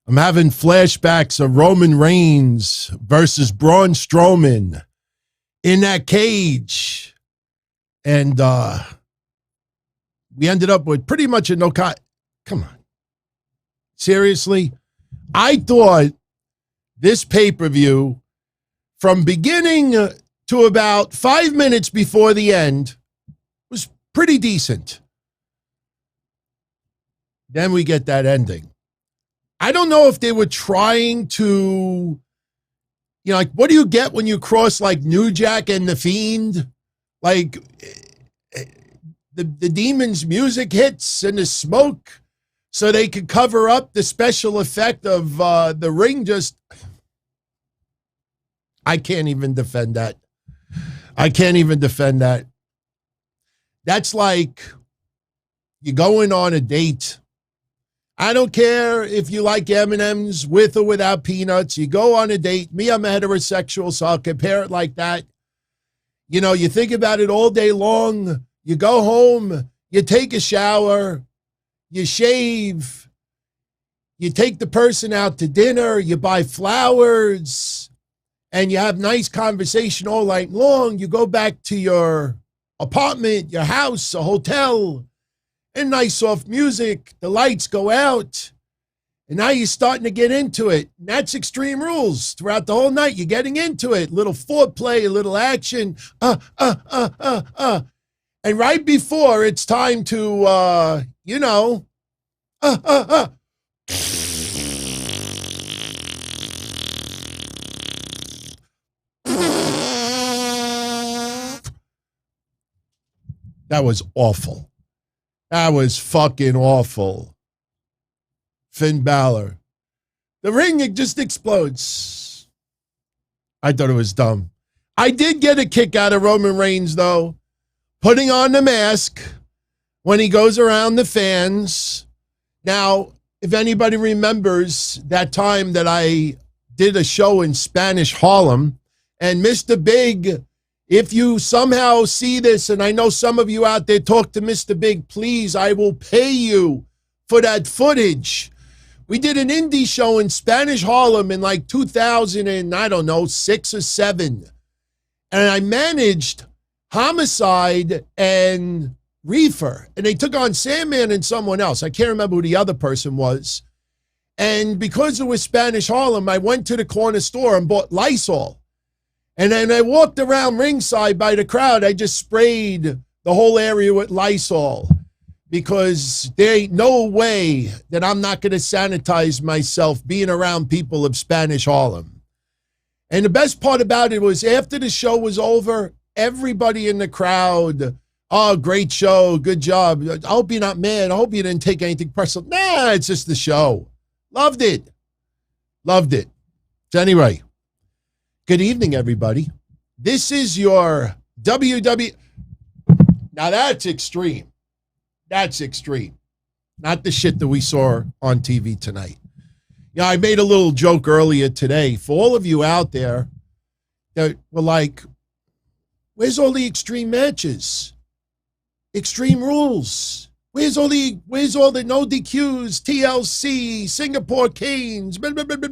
I'm having flashbacks of Roman Reigns versus Braun Strowman in that cage. And we ended up with pretty much a no cut. Come on. Seriously? I thought this pay-per-view, from beginning to about 5 minutes before the end, was pretty decent. Then we get that ending. I don't know if they were trying to, like, what do you get when you cross like New Jack and The Fiend? Like, the Demon's music hits and the smoke, so they could cover up the special effect of the ring just. I can't even defend that. That's like you're going on a date. I don't care if you like M&Ms with or without peanuts. You go on a date. Me, I'm a heterosexual, so I'll compare it like that. You think about it all day long. You go home, you take a shower, you shave, you take the person out to dinner, you buy flowers, and you have nice conversation all night long. You go back to your apartment, your house, a hotel, and nice soft music. The lights go out, and now you're starting to get into it. And that's Extreme Rules. Throughout the whole night, you're getting into it. Little foreplay, a little action. And right before it's time to, That was awful. That was fucking awful. Finn Balor. The ring, it just explodes. I thought it was dumb. I did get a kick out of Roman Reigns, though, putting on the mask when he goes around the fans. Now, if anybody remembers that time that I did a show in Spanish Harlem, and Mr. Big, if you somehow see this, and I know some of you out there, talk to Mr. Big, please, I will pay you for that footage. We did an indie show in Spanish Harlem in like 2000 and, I don't know, 6 or 7. And I managed Homicide and Reefer. And they took on Sandman and someone else. I can't remember who the other person was. And because it was Spanish Harlem, I went to the corner store and bought Lysol. And then I walked around ringside by the crowd. I just sprayed the whole area with Lysol because there ain't no way that I'm not going to sanitize myself being around people of Spanish Harlem. And the best part about it was after the show was over, everybody in the crowd, oh, great show, good job. I hope you're not mad. I hope you didn't take anything personal. Nah, it's just the show. Loved it. So anyway, good evening, everybody. This is your WWE. Now that's extreme. Not the shit that we saw on TV tonight. I made a little joke earlier today. For all of you out there that were like, where's all the extreme matches? Extreme Rules. Where's all the no DQs, TLC, Singapore Canes, blah, blah, blah, blah,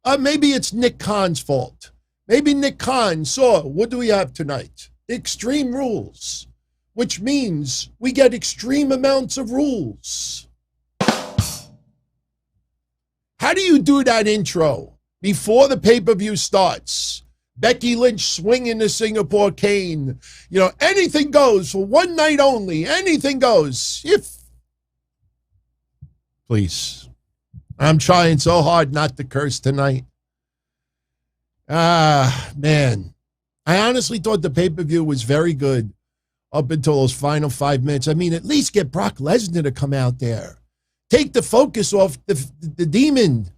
blah. Maybe it's Nick Khan's fault. Maybe Nick Khan saw, what do we have tonight? Extreme Rules, which means we get extreme amounts of rules. How do you do that intro before the pay-per-view starts? Becky Lynch swinging the Singapore cane. Anything goes for one night only. Anything goes. Please. I'm trying so hard not to curse tonight. Man. I honestly thought the pay-per-view was very good up until those final 5 minutes. I mean, at least get Brock Lesnar to come out there. Take the focus off the demon.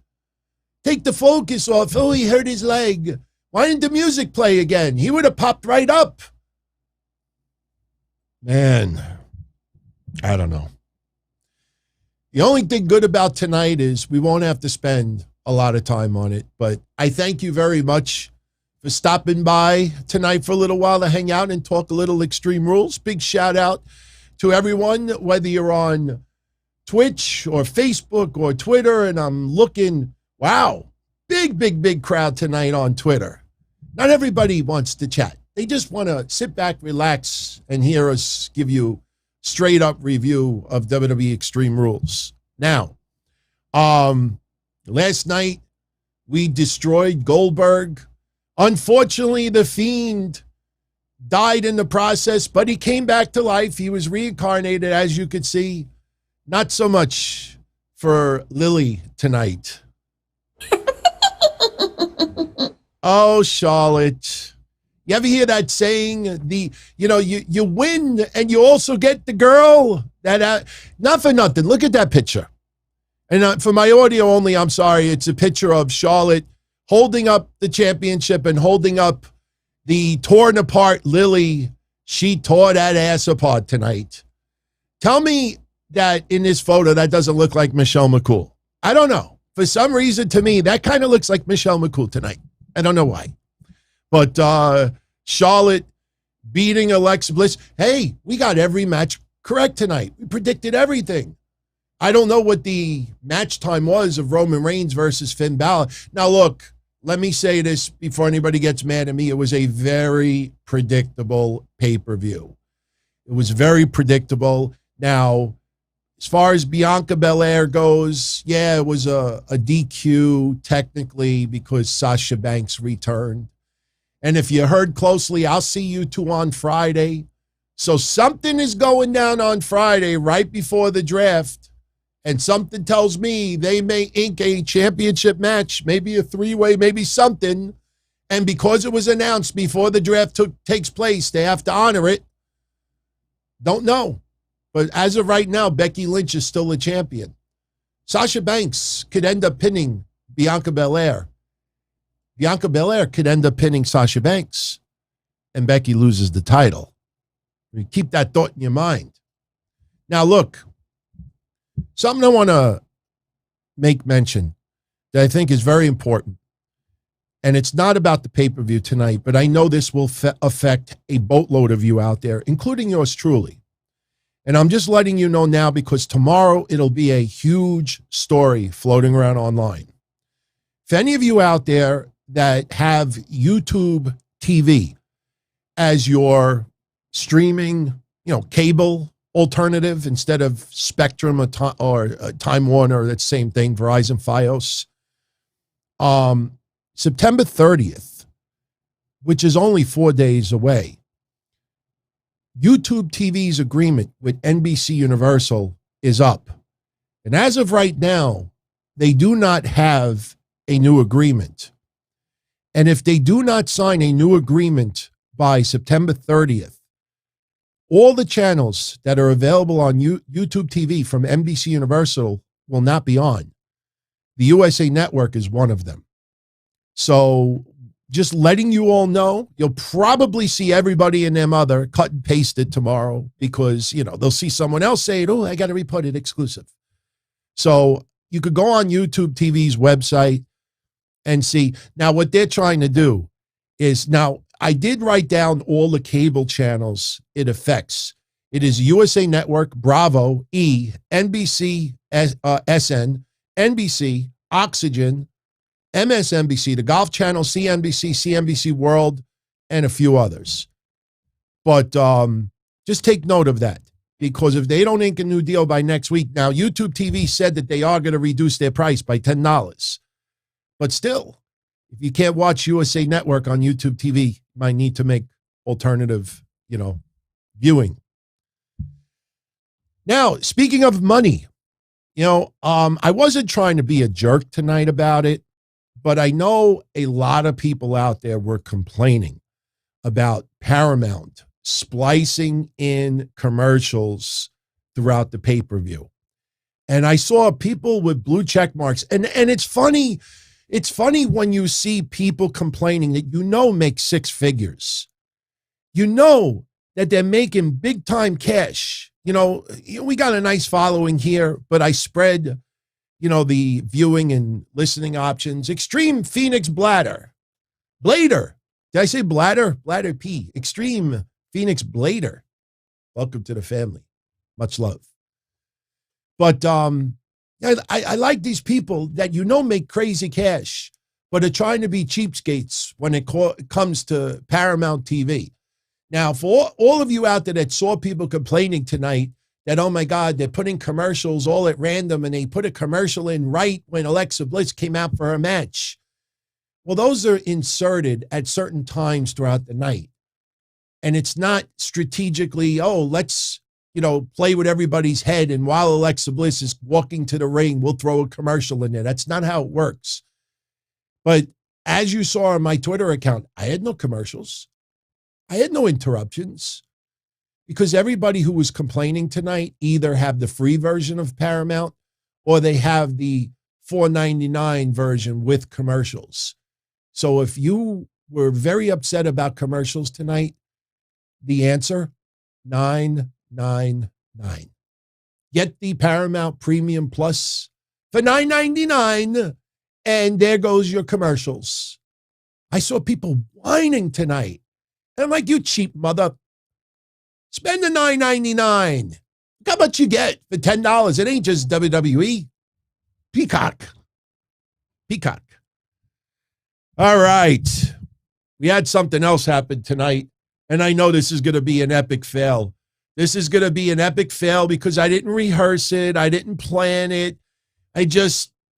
Take the focus off, oh, he hurt his leg. Why didn't the music play again? He would have popped right up. Man, I don't know. The only thing good about tonight is we won't have to spend a lot of time on it. But I thank you very much for stopping by tonight for a little while to hang out and talk a little Extreme Rules. Big shout out to everyone, whether you're on Twitch or Facebook or Twitter, and I'm looking, wow, big crowd tonight on Twitter. Not everybody wants to chat. They just want to sit back, relax, and hear us give you straight up review of WWE Extreme Rules. Now, last night we destroyed Goldberg. Unfortunately, the Fiend died in the process, but he came back to life. He was reincarnated, as you could see. Not so much for Lilly tonight. Oh, Charlotte. You ever hear that saying? You win and you also get the girl that not for nothing. Look at that picture. And for my audio only, I'm sorry. It's a picture of Charlotte holding up the championship and holding up the torn apart Lilly. She tore that ass apart tonight. Tell me that in this photo that doesn't look like 𝗦𝗫𝘂𝗁𝘀. I don't know. For some reason, to me, that kind of looks like 𝗦𝗫𝘂𝗁𝘀 tonight. I don't know why. But Charlotte beating Alexa Bliss. Hey, we got every match correct tonight. We predicted everything. I don't know what the match time was of Roman Reigns versus Finn Balor. Now, look, let me say this before anybody gets mad at me. It was a very predictable pay-per-view. It was very predictable. Now, as far as Bianca Belair goes, yeah, it was a DQ technically because Sasha Banks returned. And if you heard closely, I'll see you two on Friday. So something is going down on Friday right before the draft. And something tells me they may ink a championship match, maybe a three-way, maybe something. And because it was announced before the draft takes place, they have to honor it. Don't know. But as of right now, Becky Lynch is still a champion. Sasha Banks could end up pinning Bianca Belair. Bianca Belair could end up pinning Sasha Banks. And Becky loses the title. Keep that thought in your mind. Now, look. Something I want to make mention that I think is very important. And it's not about the pay-per-view tonight, but I know this will affect a boatload of you out there, including yours truly. And I'm just letting you know now because tomorrow it'll be a huge story floating around online. If any of you out there that have YouTube TV as your streaming, cable alternative instead of Spectrum or Time Warner, that same thing, Verizon, Fios. September 30th, which is only 4 days away, YouTube TV's agreement with NBC Universal is up. And as of right now, they do not have a new agreement. And if they do not sign a new agreement by September 30th, all the channels that are available on YouTube TV from NBC Universal will not be on. The USA Network is one of them. So just letting you all know, you'll probably see everybody and their mother cut and paste it tomorrow because, they'll see someone else say it. Oh, I got to report it exclusive. So you could go on YouTube TV's website and see. Now, what they're trying to do is I did write down all the cable channels it affects. It is USA Network, Bravo, E, NBC, SN, NBC, Oxygen, MSNBC, the Golf Channel, CNBC, CNBC World, and a few others. But just take note of that because if they don't ink a new deal by next week, now YouTube TV said that they are going to reduce their price by $10. But still, if you can't watch USA Network on YouTube TV, you might need to make alternative, viewing. Now, speaking of money, I wasn't trying to be a jerk tonight about it, but I know a lot of people out there were complaining about Paramount splicing in commercials throughout the pay-per-view. And I saw people with blue check marks. And it's funny. It's funny when you see people complaining that make six figures. That they're making big time cash. We got a nice following here, but I spread, the viewing and listening options. Extreme Phoenix Blader. Did I say bladder? Bladder P. Extreme Phoenix Blader. Welcome to the family. Much love. But I like these people that make crazy cash, but are trying to be cheapskates when it comes to Paramount TV. Now, for all of you out there that saw people complaining tonight that, oh my God, they're putting commercials all at random, and they put a commercial in right when Alexa Bliss came out for her match. Well, those are inserted at certain times throughout the night. And it's not strategically, oh, let's, play with everybody's head, and while Alexa Bliss is walking to the ring, we'll throw a commercial in there. That's not how it works. But as you saw on my Twitter account, I had no commercials. I had no interruptions, because everybody who was complaining tonight either have the free version of Paramount or they have the $4.99 version with commercials. So if you were very upset about commercials tonight, the answer, $9.99. Get the Paramount Premium Plus for $9.99, and there goes your commercials. I saw people whining tonight. And I'm like, you cheap mother. Spend the $9.99. How much you get for $10? It ain't just WWE. Peacock. All right. We had something else happen tonight, and I know this is going to be an epic fail. This is going to be an epic fail because I didn't rehearse it. I didn't plan it.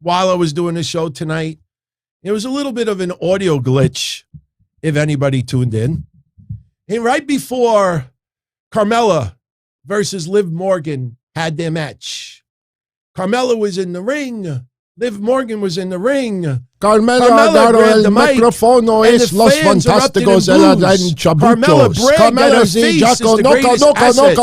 While I was doing the show tonight, it was a little bit of an audio glitch, if anybody tuned in. And right before Carmella versus Liv Morgan had their match, Carmella was in the ring. Liv Morgan was in the ring. Carmella agarró el micrófono, es los fantásticos de la 𝗬𝗵𝗁𝗀𝗀𝗏. Carmella sí, Jaco,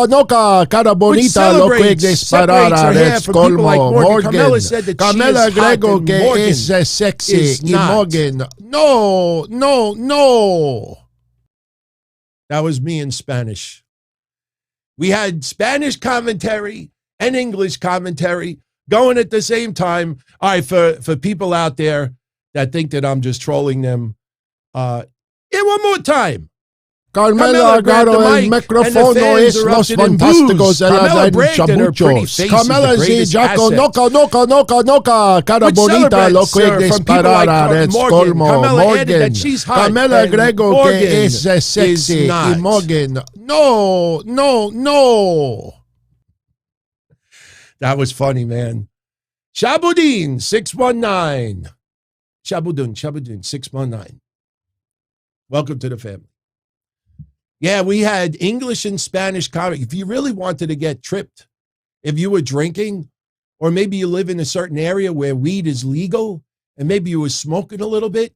noca, cara bonita, lo que disparara, 𝗬𝗁𝗀𝗏𝗁, Morgan. Carmella agregó que es sexy y Morgan. No. That was me in Spanish. We had Spanish commentary and English commentary going at the same time. All right, for people out there that think that I'm just trolling them, one more time. Carmella agarró el micrófono, es los fantásticos de la 𝗬𝗵𝗁𝗀𝗏. Carmella sí, Jaco, noca, cara bonita, lo que disparara, 𝗬𝗁𝗀𝗏𝗁, Morgan. Carmella agregó que es sexy y Morgan. No. That was funny, man. Shabudin 619. Shabudin 619. Welcome to the family. Yeah, we had English and Spanish comedy. If you really wanted to get tripped, if you were drinking, or maybe you live in a certain area where weed is legal, and maybe you were smoking a little bit,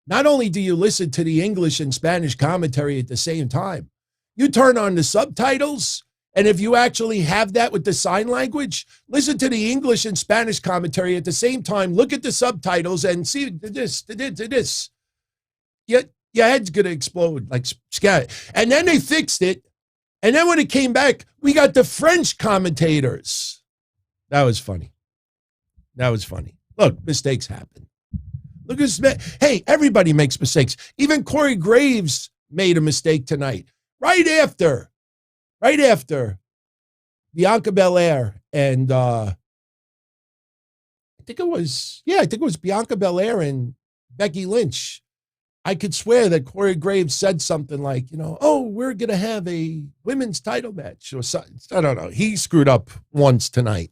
not only do you listen to the English and Spanish commentary at the same time, you turn on the subtitles. And if you actually have that with the sign language, listen to the English and Spanish commentary at the same time. Look at the subtitles and see this. Your head's going to explode like scat. And then they fixed it. And then when it came back, we got the French commentators. That was funny. Look, mistakes happen. Look at this. Hey, everybody makes mistakes. Even Corey Graves made a mistake tonight. Right after Bianca Bel-Air and I think it was Bianca Bel-Air and Becky Lynch. I could swear that Corey Graves said something like, we're going to have a women's title match or something. I don't know. He screwed up once tonight.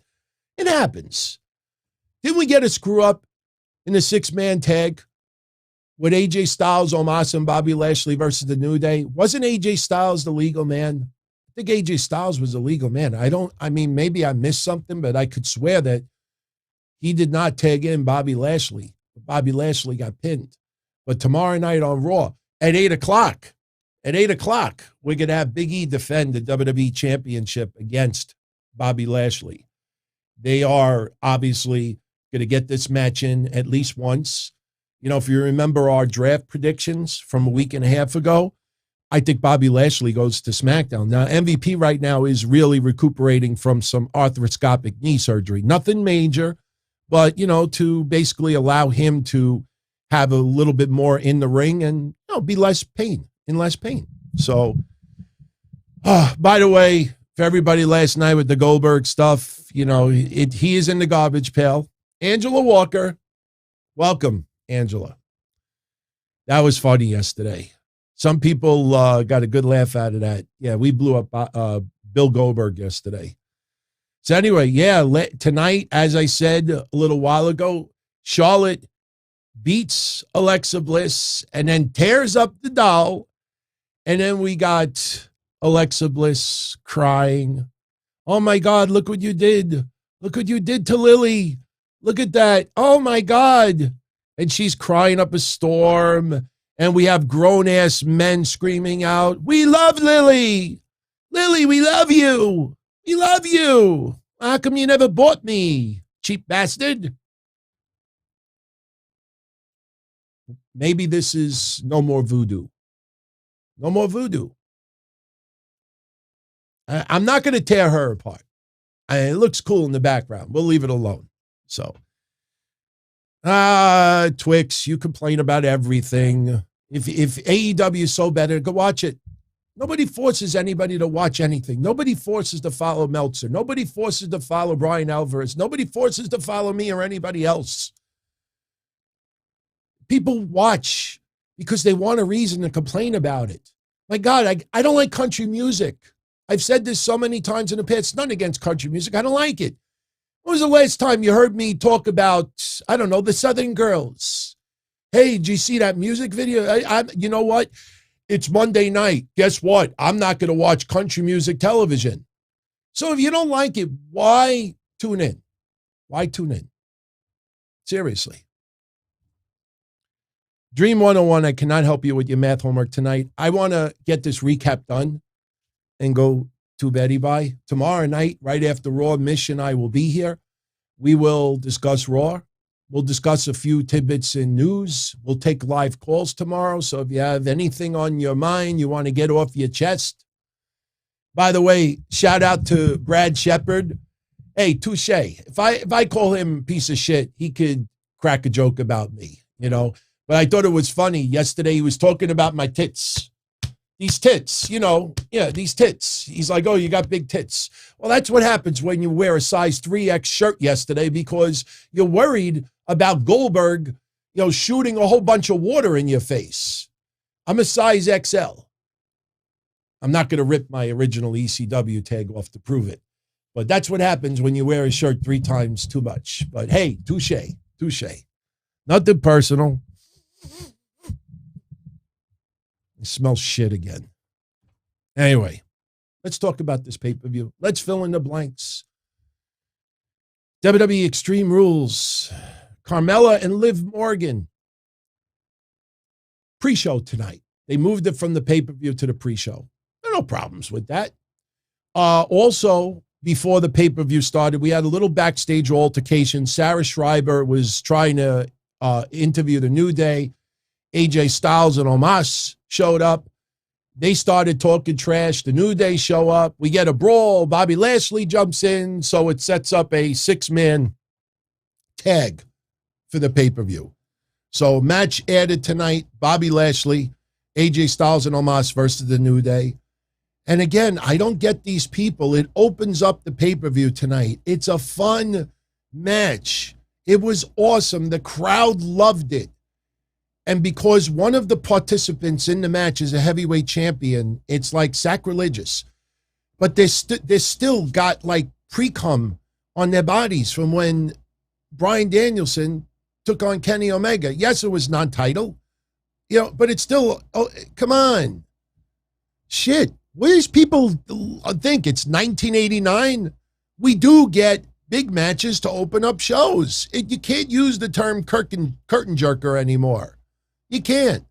It happens. Didn't we get a screw up in the 6-man tag with AJ Styles, Omos, and Bobby Lashley versus the New Day? Wasn't AJ Styles the legal man? I think AJ Styles was a legal man. Maybe I missed something, but I could swear that he did not tag in Bobby Lashley. Bobby Lashley got pinned. But tomorrow night on Raw at 8 o'clock, we're going to have Big E defend the WWE Championship against Bobby Lashley. They are obviously going to get this match in at least once. If you remember our draft predictions from a week and a half ago, I think Bobby Lashley goes to SmackDown. Now, MVP right now is really recuperating from some arthroscopic knee surgery. Nothing major, but, to basically allow him to have a little bit more in the ring and, be less pain. So, by the way, for everybody last night with the Goldberg stuff. You know, he is in the garbage pail. Angela Walker, welcome, Angela. That was funny yesterday. Some people got a good laugh out of that. Yeah, we blew up Bill Goldberg yesterday. So anyway, yeah, tonight, as I said a little while ago, Charlotte beats Alexa Bliss and then tears up the doll. And then we got Alexa Bliss crying. Oh my God, look what you did. Look what you did to Lilly. Look at that. Oh my God. And she's crying up a storm. And we have grown-ass men screaming out, we love Lilly. Lilly, we love you. We love you. How come you never bought me, cheap bastard? Maybe this is no more voodoo. No more voodoo. I'm not going to tear her apart. It looks cool in the background. We'll leave it alone. So, 𝗬𝗏𝗁𝘁𝗄, you complain about everything. If AEW is so better, go watch it. Nobody forces anybody to watch anything. Nobody forces to follow Meltzer. Nobody forces to follow Brian Alvarez. Nobody forces to follow me or anybody else. People watch because they want a reason to complain about it. My God, I don't like country music. I've said this so many times in the past. None against country music. I don't like it. When was the last time you heard me talk about, I don't know, the Southern Girls? Hey, did you see that music video? You know what? It's Monday night. Guess what? I'm not going to watch country music television. So if you don't like it, why tune in? Why tune in? Seriously. Dream 101, I cannot help you with your math homework tonight. I want to get this recap done and go to 𝗬𝗏𝗏𝗏. Tomorrow night, right after Raw, Mish and I will be here. We will discuss Raw. We'll discuss a few tidbits in news. We'll take live calls tomorrow. So if you have anything on your mind you want to get off your chest. By the way, shout out to Brad Shepard. Hey, 𝗁𝗁𝗏𝗃𝗁. If I call him piece of shit, he could crack a joke about me, you know. But I thought it was funny. Yesterday he was talking about my tits. These tits, you know, yeah, these tits. He's like, oh, you got big tits. Well, that's what happens when you wear a size 3X shirt yesterday because you're worried about Goldberg, you know, shooting a whole bunch of water in your face. I'm a size XL. I'm not going to rip my original ECW tag off to prove it. But that's what happens when you wear a shirt 3 times too much. But hey, 𝗁𝗁𝗏𝗁𝗁𝗁𝗁. Nothing personal. It smells shit again. Anyway, let's talk about this pay-per-view. Let's fill in the blanks. WWE Extreme Rules. Carmella and Liv Morgan. Pre-show tonight. They moved it from the pay-per-view to the pre-show. There are no problems with that. Also, before the pay-per-view started, we had a little backstage altercation. Sarah Schreiber was trying to interview the New Day. AJ Styles and Omos showed up. They started talking trash. The New Day show up. We get a brawl. Bobby Lashley jumps in. So it sets up a 6-man tag for the pay-per-view. So match added tonight. Bobby Lashley, AJ Styles and Omos versus the New Day. And again, I don't get these people. It opens up the pay-per-view tonight. It's a fun match. It was awesome. The crowd loved it. And because one of the participants in the match is a heavyweight champion, it's like sacrilegious. But they still got like pre-cum on their bodies from when Bryan Danielson took on Kenny Omega. Yes, it was non-title, you know, but it's still, oh, come on. Shit. What do these people think? It's 1989. We do get big matches to open up shows. You can't use the term curtain jerker anymore. You can't.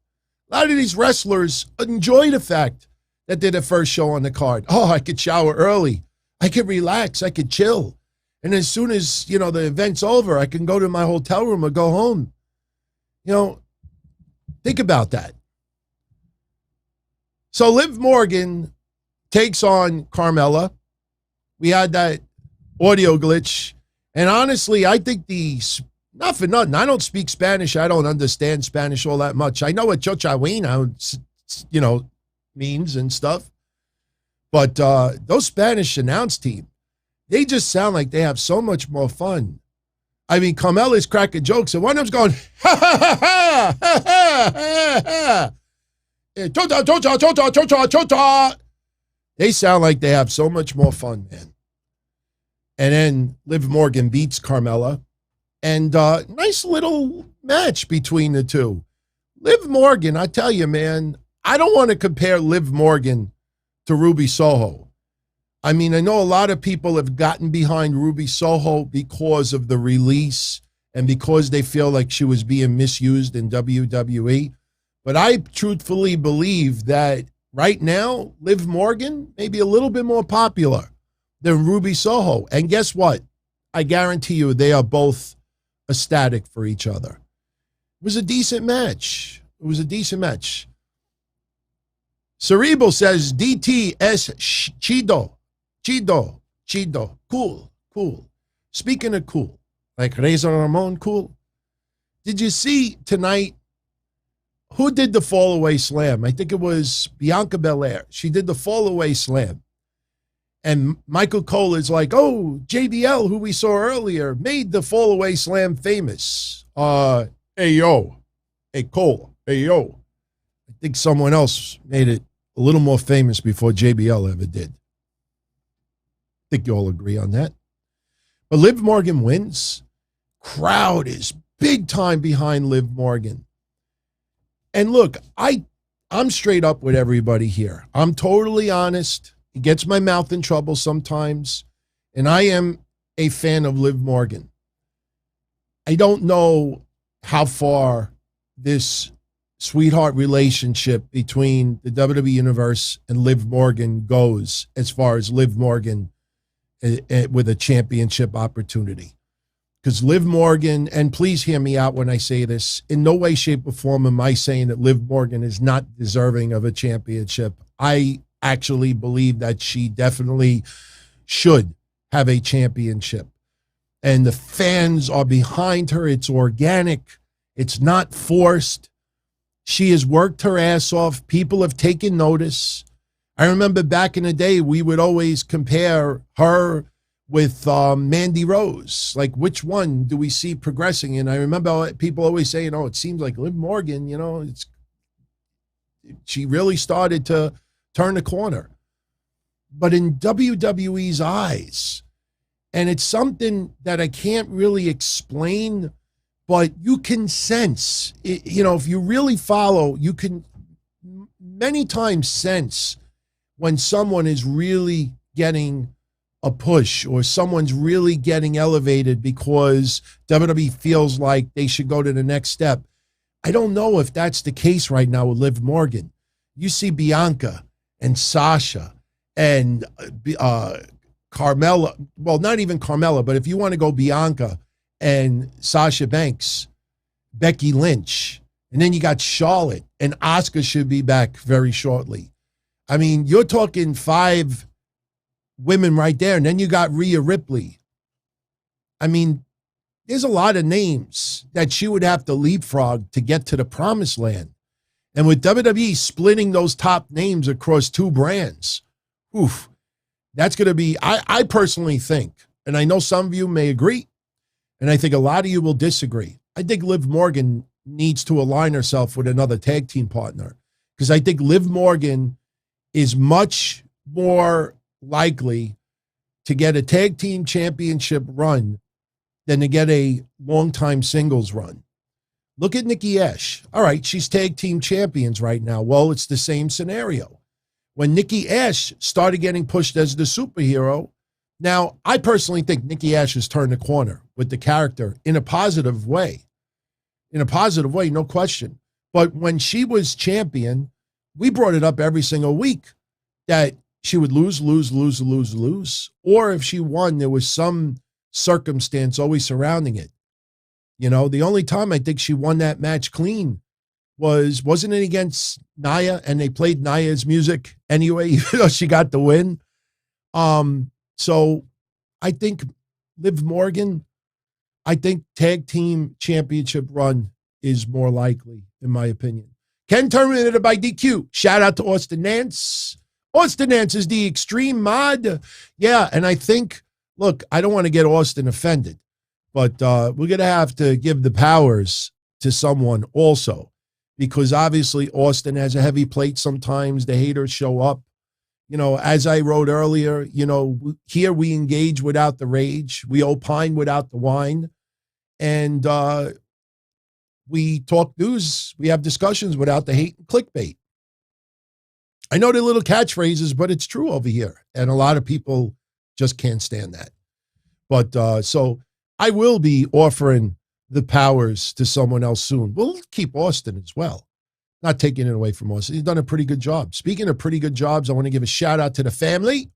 A lot of these wrestlers enjoy the fact that they're the first show on the card. Oh, I could shower early. I could relax. I could chill. And as soon as, you know, the event's over, I can go to my hotel room or go home. You know, think about that. So Liv Morgan takes on Carmella. We had that audio glitch. And honestly, I think not for nothing, I don't speak Spanish. I don't understand Spanish all that much. I know what 𝗁𝗁𝗁𝘁𝗁, you know, means and stuff. But those Spanish announce team, they just sound like they have so much more fun. I mean, Carmella's cracking jokes, and one of them's going, ha, ha, ha, ha, ha, ha, ha. Chota, chota, chota, chota, chota. They sound like they have so much more fun, man. And then Liv Morgan beats Carmella. And nice little match between the two. Liv Morgan, I tell you, man, I don't want to compare Liv Morgan to Ruby Soho. I mean, I know a lot of people have gotten behind Ruby Soho because of the release and because they feel like she was being misused in WWE. But I truthfully believe that right now, Liv Morgan may be a little bit more popular than Ruby Soho. And guess what? I guarantee you they are both ecstatic for each other. It was a decent match. It was a decent match. Cerebral says, DT es chido. Chido. Chido. Cool. Cool. Speaking of cool, like Razor Ramon, cool. Did you see tonight who did the fall away slam? I think it was Bianca Belair. She did the fall away slam. And Michael Cole is like, oh, JBL, who we saw earlier, made the fall away slam famous. Hey, yo. Hey, Cole. Hey, yo. I think someone else made it a little more famous before JBL ever did. I think you all agree on that. But Liv Morgan wins. Crowd is big time behind Liv Morgan. And look, I'm straight up with everybody here. I'm totally honest. It gets my mouth in trouble sometimes. And I am a fan of Liv Morgan. I don't know how far this sweetheart relationship between the WWE Universe and Liv Morgan goes as far as Liv Morgan with a championship opportunity. Because Liv Morgan, and please hear me out when I say this, in no way, shape, or form am I saying that Liv Morgan is not deserving of a championship. I actually believe that she definitely should have a championship. And the fans are behind her. It's organic. It's not forced. She has worked her ass off. People have taken notice. I remember back in the day, we would always compare her with Mandy Rose. Like, which one do we see progressing? And I remember people always saying, oh, it seems like Liv Morgan, you know, she really started to turn the corner. But in WWE's eyes, and it's something that I can't really explain, but you can sense, you know, if you really follow, you can many times sense when someone is really getting a push or someone's really getting elevated because WWE feels like they should go to the next step. I don't know if that's the case right now with Liv Morgan. You see Bianca and Sasha and Carmella, well, not even Carmella, but if you want to go Bianca and Sasha Banks, Becky Lynch, and then you got Charlotte, and Asuka should be back very shortly. I mean, you're talking 5 women right there, and then you got Rhea Ripley. I mean, there's a lot of names that she would have to leapfrog to get to the promised land. And with WWE splitting those top names across 2 brands, oof, that's going to be, I personally think, and I know some of you may agree, and I think a lot of you will disagree. I think Liv Morgan needs to align herself with another tag team partner, because I think Liv Morgan is much more likely to get a tag team championship run than to get a long-time singles run. Look at Nikki Ash. All right, she's tag team champions right now. Well, it's the same scenario. When Nikki Ash started getting pushed as the superhero, now I personally think Nikki Ash has turned the corner with the character in a positive way. In a positive way, no question. But when she was champion, we brought it up every single week that she would lose. Or if she won, there was some circumstance always surrounding it. You know, the only time I think she won that match clean wasn't it against Nia, and they played Nia's music anyway, even though she got the win. So I think Liv Morgan, I think tag team championship run is more likely, in my opinion. Ken Terminated by DQ. Shout out to Austin Nance. Austin answers the extreme mod. Yeah, and I think, look, I don't want to get Austin offended, but we're going to have to give the powers to someone also, because obviously Austin has a heavy plate sometimes. The haters show up. You know, as I wrote earlier, you know, here we engage without the rage. We opine without the wine. And we talk news. We have discussions without the hate and clickbait. I know they're little catchphrases, but it's true over here. And a lot of people just can't stand that. But so I will be offering the powers to someone else soon. We'll keep Austin as well. Not taking it away from Austin. He's done a pretty good job. Speaking of pretty good jobs, I want to give a shout out to the family.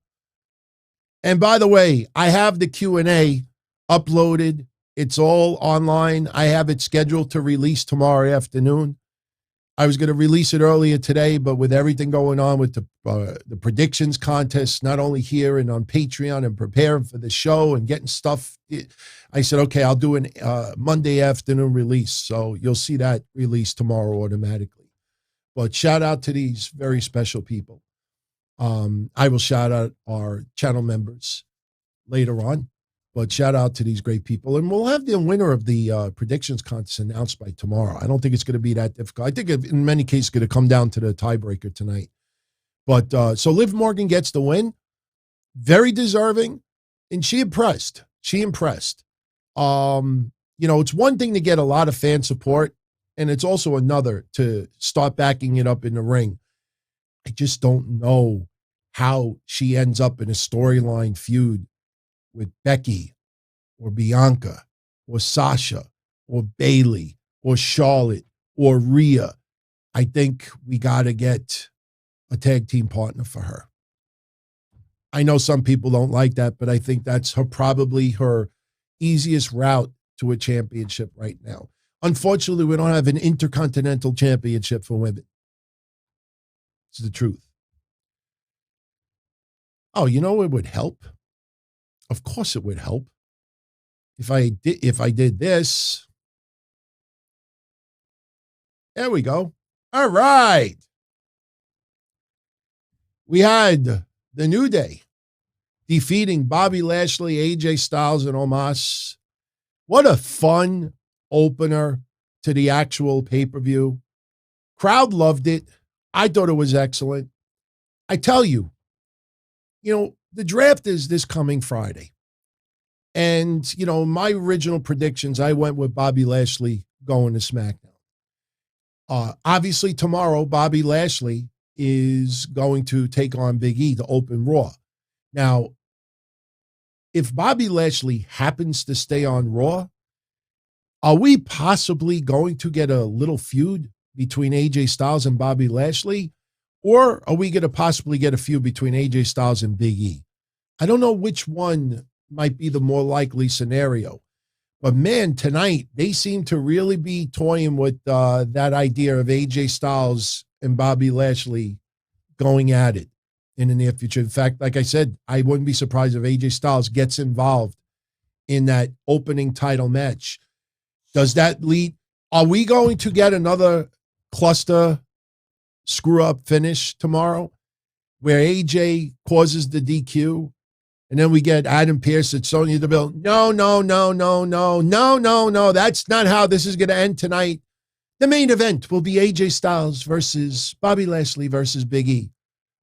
And by the way, I have the Q&A uploaded. It's all online. I have it scheduled to release tomorrow afternoon. I was going to release it earlier today, but with everything going on with the predictions contest, not only here and on Patreon and preparing for the show and getting stuff, I said, okay, I'll do an Monday afternoon release. So you'll see that release tomorrow automatically. But shout out to these very special people. I will shout out our channel members later on. But shout out to these great people. And we'll have the winner of the predictions contest announced by tomorrow. I don't think it's going to be that difficult. I think in many cases it's going to come down to the tiebreaker tonight. But so Liv Morgan gets the win. Very deserving. And she impressed. She impressed. You know, it's one thing to get a lot of fan support. And it's also another to start backing it up in the ring. I just don't know how she ends up in a storyline feud with Becky or Bianca or Sasha or Bayley or Charlotte or Rhea. I think we got to get a tag team partner for her. I know some people don't like that, but I think that's probably her easiest route to a championship right now. Unfortunately, we don't have an intercontinental championship for women. It's the truth. Oh, you know it would help? Of course it would help. If I did this. There we go. All right. We had the New Day defeating Bobby Lashley, AJ Styles, and Omos. What a fun opener to the actual pay-per-view. Crowd loved it. I thought it was excellent. I tell you, you know, the draft is this coming Friday. And, you know, my original predictions, I went with Bobby Lashley going to SmackDown. Obviously, tomorrow, Bobby Lashley is going to take on Big E to open Raw. Now, if Bobby Lashley happens to stay on Raw, are we possibly going to get a little feud between AJ Styles and Bobby Lashley? Or are we going to possibly get a feud between AJ Styles and Big E? I don't know which one might be the more likely scenario. But man, tonight, they seem to really be toying with that idea of AJ Styles and Bobby Lashley going at it in the near future. In fact, like I said, I wouldn't be surprised if AJ Styles gets involved in that opening title match. Does that lead? Are we going to get another cluster screw-up finish tomorrow where AJ causes the DQ and then we get Adam Pearce at Sonya Deville? No. That's not how this is going to end tonight. The main event will be AJ Styles versus Bobby Lashley versus Big E.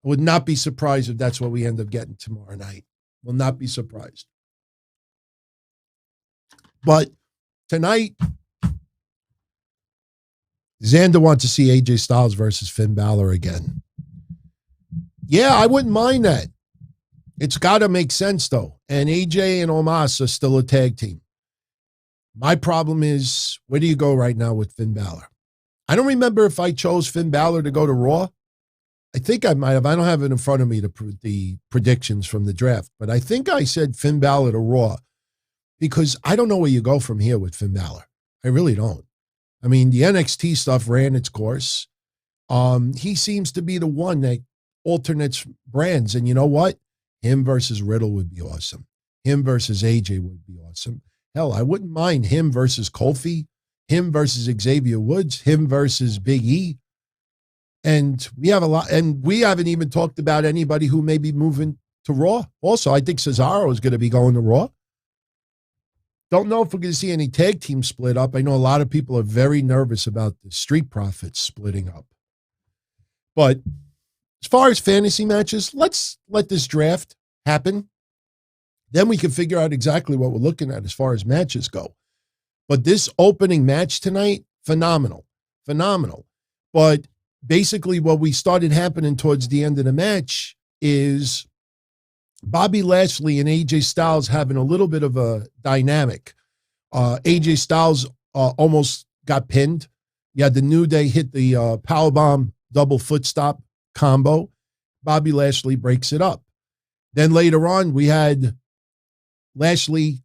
I would not be surprised if that's what we end up getting tomorrow night. Will not be surprised. But tonight, Xander wants to see AJ Styles versus Finn Balor again. Yeah, I wouldn't mind that. It's got to make sense, though. And AJ and Omos are still a tag team. My problem is, where do you go right now with Finn Balor? I don't remember if I chose Finn Balor to go to Raw. I think I might have. I don't have it in front of me, the predictions from the draft. But I think I said Finn Balor to Raw because I don't know where you go from here with Finn Balor. I really don't. I mean, the NXT stuff ran its course. He seems to be the one that alternates brands. And you know what? Him versus Riddle would be awesome. Him versus AJ would be awesome. Hell, I wouldn't mind him versus Kofi, him versus Xavier Woods, him versus Big E. And we have a lot, and we haven't even talked about anybody who may be moving to Raw. Also, I think Cesaro is going to be going to Raw. Don't know if we're going to see any tag team split up. I know a lot of people are very nervous about the Street Profits splitting up. But as far as fantasy matches, let's let this draft happen. Then we can figure out exactly what we're looking at as far as matches go. But this opening match tonight, phenomenal. But basically what we started happening towards the end of the match is Bobby Lashley and AJ Styles having a little bit of a dynamic. AJ Styles almost got pinned. You had the New Day hit the powerbomb double foot stop combo. Bobby Lashley breaks it up. Then later on, we had Lashley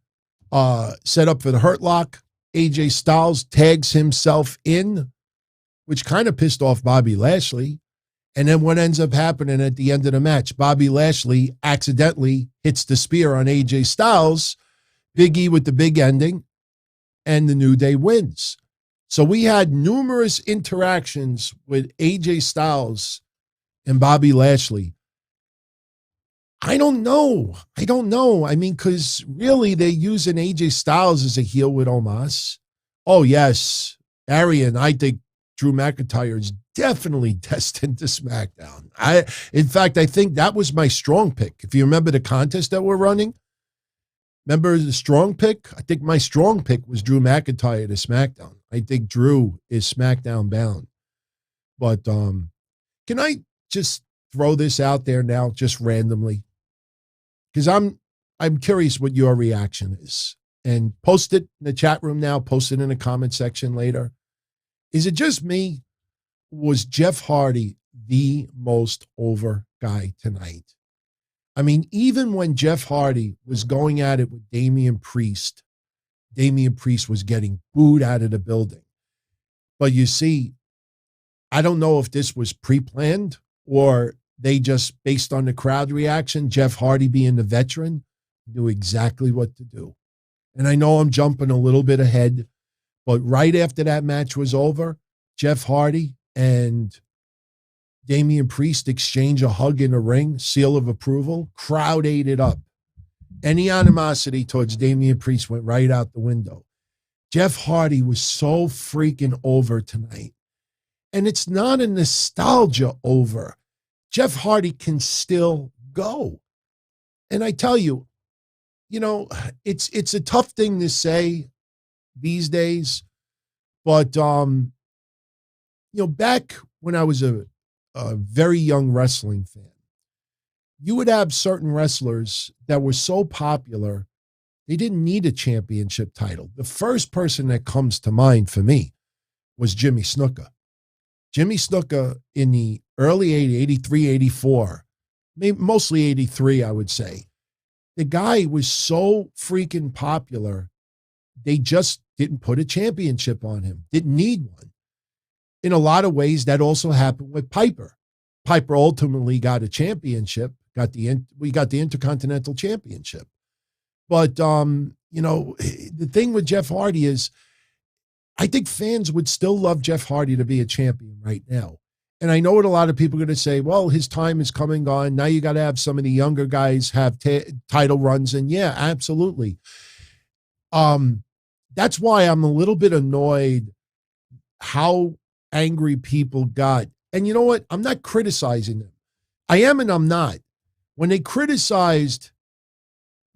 set up for the Hurt Lock. AJ Styles tags himself in, which kind of pissed off Bobby Lashley. And then what ends up happening at the end of the match, Bobby Lashley accidentally hits the spear on AJ Styles, Big E with the big ending, and the New Day wins. So we had numerous interactions with AJ Styles and Bobby Lashley. I don't know. I mean, because really they're using AJ Styles as a heel with Omos. Oh, yes. Arian, I think Drew McIntyre is definitely destined to SmackDown. In fact, I think that was my strong pick. If you remember the contest that we're running, remember the strong pick? I think my strong pick was Drew McIntyre to SmackDown. I think Drew is SmackDown bound. But can I just throw this out there now, just randomly? Because I'm curious what your reaction is. And post it in the chat room now, post it in the comment section later. Is it just me? Was Jeff Hardy the most over guy tonight? I mean, even when Jeff Hardy was going at it with Damian Priest was getting booed out of the building. But you see, I don't know if this was pre-planned or they just, based on the crowd reaction, Jeff Hardy being the veteran, knew exactly what to do. And I know I'm jumping a little bit ahead, but right after that match was over, Jeff Hardy and Damian Priest exchange a hug in the ring, seal of approval. Crowd ate it up. Any animosity towards Damian Priest went right out the window. Jeff Hardy was so freaking over tonight. And it's not a nostalgia over. Jeff Hardy can still go. And I tell you, it's a tough thing to say these days, but back when I was a very young wrestling fan, you would have certain wrestlers that were so popular, they didn't need a championship title. The first person that comes to mind for me was Jimmy Snuka. Jimmy Snuka in the early 80s, 83, 84, mostly 83, I would say. The guy was so freaking popular, they just didn't put a championship on him, didn't need one. In a lot of ways, that also happened with Piper. Piper ultimately got a championship, we got the Intercontinental Championship. But, the thing with Jeff Hardy is, I think fans would still love Jeff Hardy to be a champion right now. And I know what a lot of people are going to say, well, his time is come and gone. Now you got to have some of the younger guys have title runs. And yeah, absolutely. That's why I'm a little bit annoyed how angry people got. And you know what? I'm not criticizing them. I am and I'm not. When they criticized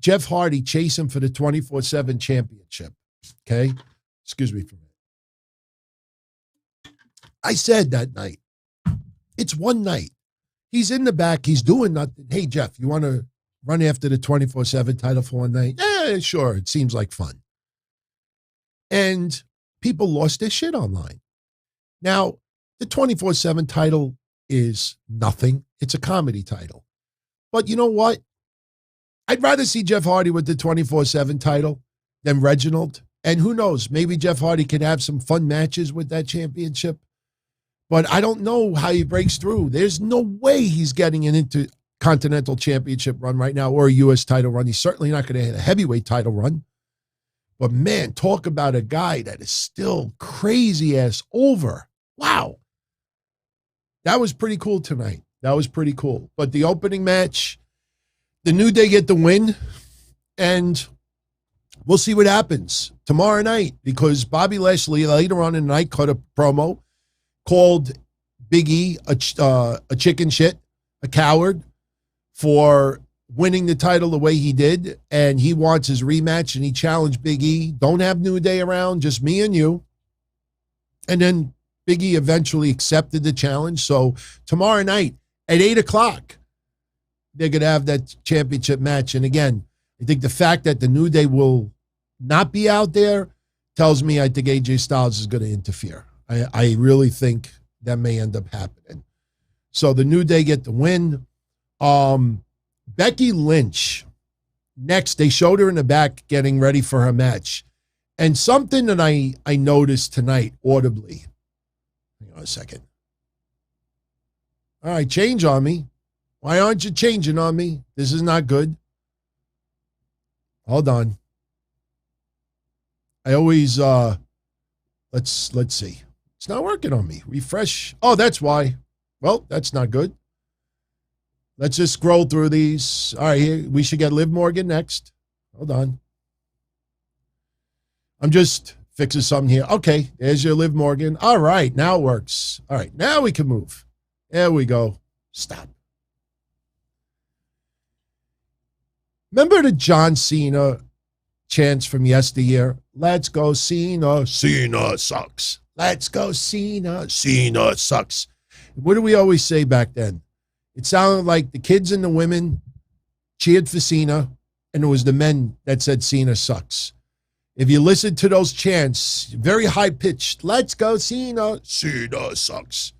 Jeff Hardy chasing for the 24/7 championship, okay? Excuse me for a minute. I said that night, it's one night. He's in the back. He's doing nothing. Hey, Jeff, you want to run after the 24/7 title for one night? Yeah, sure. It seems like fun. And people lost their shit online. Now, the 24/7 title is nothing. It's a comedy title. But you know what? I'd rather see Jeff Hardy with the 24/7 title than Reginald. And who knows, maybe Jeff Hardy can have some fun matches with that championship. But I don't know how he breaks through. There's no way he's getting an Intercontinental Championship run right now or a U.S. title run. He's certainly not going to hit a heavyweight title run. But man, talk about a guy that is still crazy ass over. Wow. that was pretty cool tonight. That was pretty cool. But the opening match, the New Day get the win, and we'll see what happens tomorrow night, because Bobby Lashley later on in the night cut a promo, called Big E a chicken shit, a coward, for winning the title the way he did, and he wants his rematch, and he challenged Big E. Don't have New Day around, just me and you. And then Big E eventually accepted the challenge. So tomorrow night at 8 o'clock, they're going to have that championship match. And again, I think the fact that the New Day will not be out there tells me I think AJ Styles is going to interfere. I really think that may end up happening. So the New Day get the win. Becky Lynch, next, they showed her in the back getting ready for her match. And something that I noticed tonight audibly. Hang on a second. All right, change on me. Why aren't you changing on me? This is not good. Hold on. I always, let's see. It's not working on me. Refresh. Oh, that's why. Well, that's not good. Let's just scroll through these. All right, here, we should get Liv Morgan next. Hold on. I'm just fixing something here. Okay, there's your Liv Morgan. All right, now it works. All right, now we can move. There we go. Stop. Remember the John Cena chants from yesteryear? Let's go Cena. Cena sucks. Let's go Cena. Cena sucks. What do we always say back then? It sounded like the kids and the women cheered for Cena, and it was the men that said Cena sucks. If you listen to those chants, very high-pitched, let's go Cena. Cena sucks.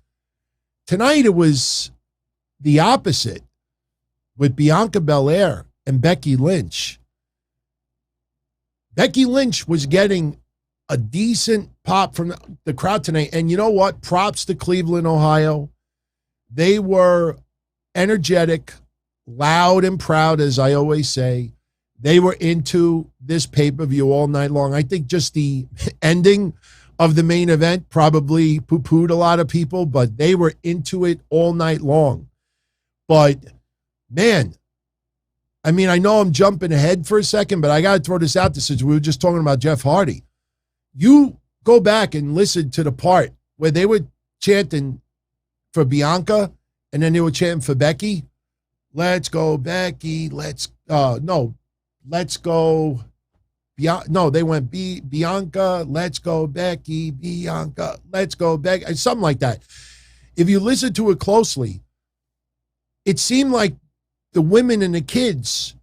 Tonight it was the opposite with Bianca Belair and Becky Lynch. Becky Lynch was getting a decent pop from the crowd tonight. And you know what? Props to Cleveland, Ohio. They were energetic, loud and proud, as I always say. They were into this pay-per-view all night long. I think just the ending of the main event probably poo-pooed a lot of people, but they were into it all night long. But, man, I mean, I know I'm jumping ahead for a second, but I got to throw this out there since we were just talking about Jeff Hardy. You go back and listen to the part where they were chanting for Bianca and then they were chanting for Becky. Let's go, Becky. Let's go. No, they went Bianca. Let's go, Becky. Bianca. Let's go, Becky. Something like that. If you listen to it closely, it seemed like the women and the kids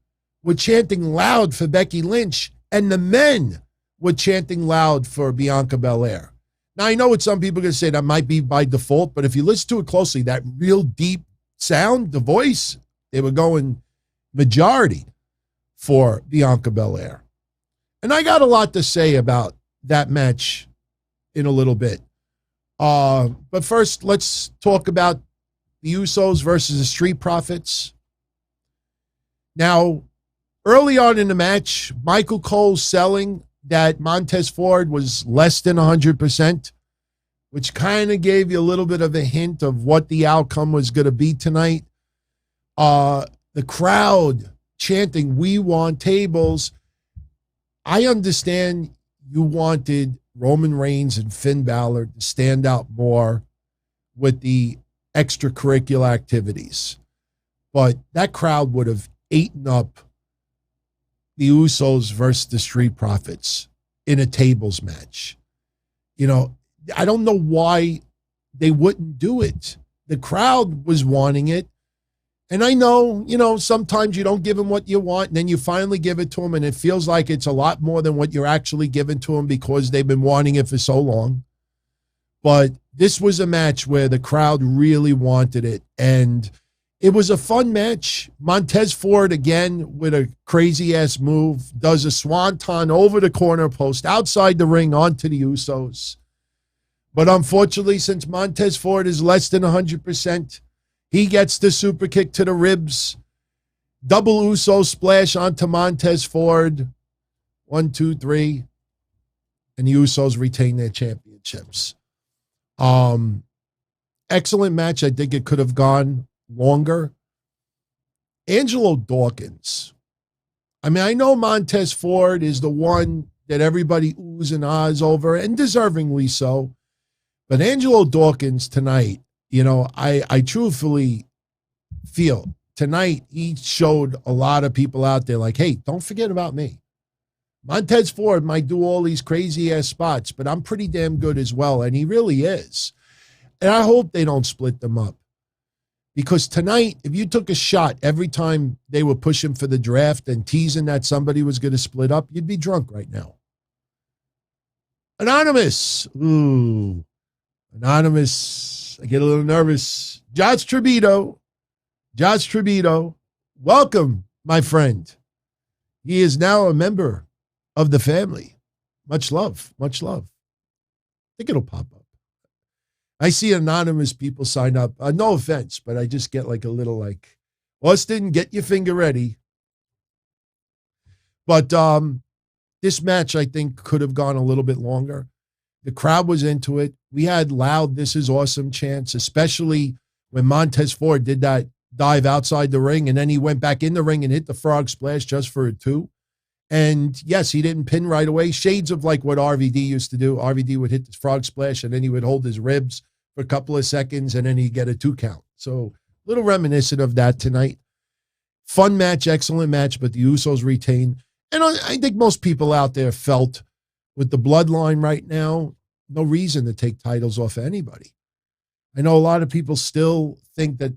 were chanting loud for Becky Lynch, and the men were chanting loud for Bianca Belair. Now, I know what some people are going to say that might be by default, but if you listen to it closely, that real deep sound, the voice, they were going majority for Bianca Belair. And I got a lot to say about that match in a little bit. But first, let's talk about the Usos versus the Street Profits. Now, early on in the match, Michael Cole selling that Montez Ford was less than 100%, which kind of gave you a little bit of a hint of what the outcome was going to be tonight. The crowd chanting, "We want tables." I understand you wanted Roman Reigns and Finn Balor to stand out more with the extracurricular activities, but that crowd would have eaten up the Usos versus the Street Profits in a tables match. You know, I don't know why they wouldn't do it. The crowd was wanting it. And I know, you know, sometimes you don't give them what you want, and then you finally give it to them, and it feels like it's a lot more than what you're actually giving to them because they've been wanting it for so long. But this was a match where the crowd really wanted it, and it was a fun match. Montez Ford, again, with a crazy-ass move, does a swanton over the corner post, outside the ring, onto the Usos. But unfortunately, since Montez Ford is less than 100%, he gets the super kick to the ribs. Double Uso splash onto Montez Ford. 1, 2, 3. And the Usos retain their championships. And excellent match. I think it could have gone longer. Angelo Dawkins. I mean, I know Montez Ford is the one that everybody oohs and ahs over, and deservingly so. But Angelo Dawkins tonight, you know, I truthfully feel tonight he showed a lot of people out there like, hey, don't forget about me. Montez Ford might do all these crazy-ass spots, but I'm pretty damn good as well, and he really is. And I hope they don't split them up. Because tonight, if you took a shot every time they were pushing for the draft and teasing that somebody was going to split up, you'd be drunk right now. Anonymous. Ooh. Anonymous. I get a little nervous. 𝗬𝗏𝗏. Welcome, my friend. He is now a member of the family. Much love. Much love. I think it'll pop up. I see anonymous people sign up. No offense, but I just get like a little like, Austin, get your finger ready. But this match, I think, could have gone a little bit longer. The crowd was into it. We had loud, this is awesome chants, especially when Montez Ford did that dive outside the ring, and then he went back in the ring and hit the frog splash just for a 2. And yes, he didn't pin right away. Shades of like what RVD used to do. RVD would hit the frog splash, and then he would hold his ribs for a couple of seconds, and then he'd get a 2 count. So a little reminiscent of that tonight. Fun match, excellent match, but the Usos retain. And I think most people out there felt with the bloodline right now, no reason to take titles off of anybody. I know a lot of people still think that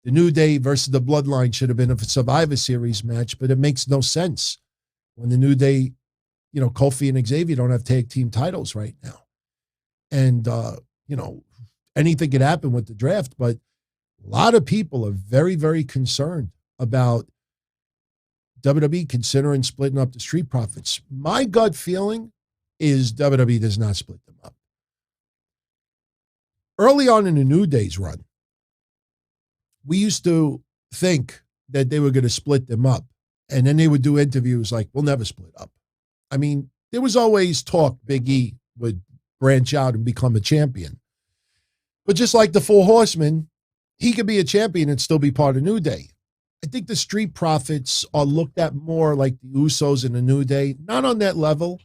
the New Day versus the bloodline should have been a Survivor Series match, but it makes no sense when the New Day, you know, Kofi and Xavier don't have tag team titles right now. And, you know, anything could happen with the draft, but a lot of people are very, very concerned about WWE considering splitting up the Street Profits. My gut feeling is WWE does not split them up. Early on in the New Day's run, we used to think that they were going to split them up, and then they would do interviews like, we'll never split up. I mean, there was always talk Big E would branch out and become a champion. But just like the Four Horsemen, he could be a champion and still be part of New Day. I think the Street Profits are looked at more like the Usos in the New Day, not on that level,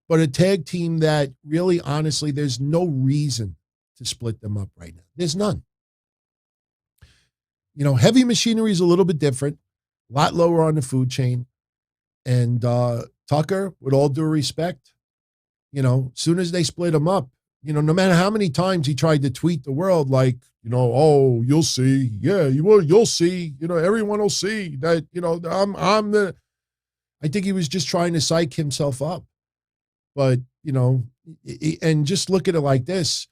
but a tag team that really, honestly, there's no reason to split them up right now. There's none. You know, Heavy Machinery is a little bit different, a lot lower on the food chain. And Tucker, with all due respect, you know, as soon as they split him up, you know, no matter how many times he tried to tweet the world like, you know, oh, you'll see. Yeah, you will. You'll see. You know, everyone will see that, you know, I think he was just trying to psych himself up. But, you know, and just look at it like this.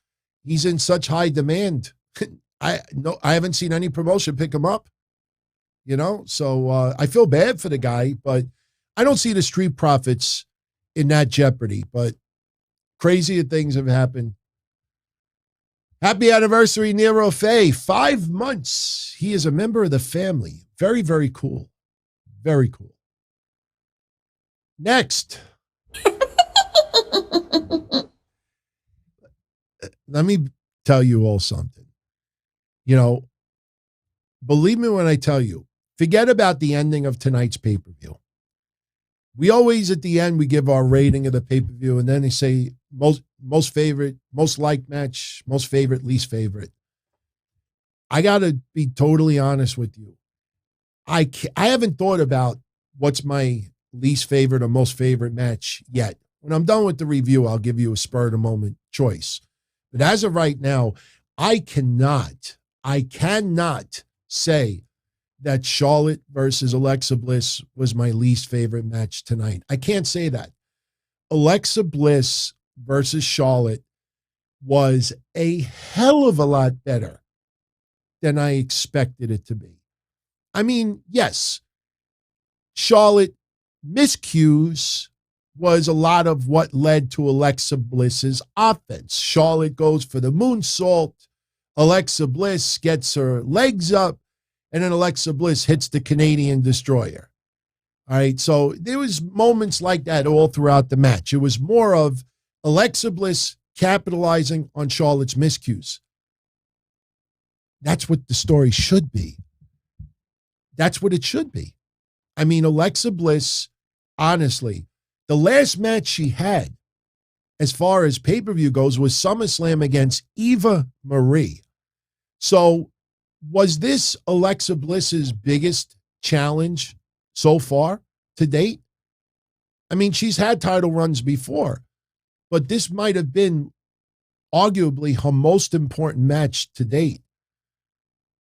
He's in such high demand. I haven't seen any promotion pick him up, you know? So I feel bad for the guy, but I don't see the Street Profits in that jeopardy. But crazier things have happened. Happy anniversary, Rofe. 5 months. He is a member of the family. Very, very cool. Very cool. Next. Let me tell you all something. You know, believe me when I tell you, forget about the ending of tonight's pay-per-view. We always, at the end, we give our rating of the pay-per-view, and then they say most favorite, most liked match, most favorite, least favorite. I got to be totally honest with you. I haven't thought about what's my least favorite or most favorite match yet. When I'm done with the review, I'll give you a spur-of-the-moment choice. But as of right now, I cannot say that Charlotte versus Alexa Bliss was my least favorite match tonight. I can't say that. Alexa Bliss versus Charlotte was a hell of a lot better than I expected it to be. I mean, yes, Charlotte miscues was a lot of what led to Alexa Bliss's offense. Charlotte goes for the moonsault. Alexa Bliss gets her legs up, and then Alexa Bliss hits the Canadian Destroyer. All right, so there was moments like that all throughout the match. It was more of Alexa Bliss capitalizing on Charlotte's miscues. that's what the story should be. That's what it should be. I mean, Alexa Bliss, honestly, the last match she had, as far as pay-per-view goes, was SummerSlam against 𝗵𝗵𝘁𝗶𝗵𝗵𝘁. So was this Alexa Bliss's biggest challenge so far to date? I mean, she's had title runs before, but this might have been arguably her most important match to date,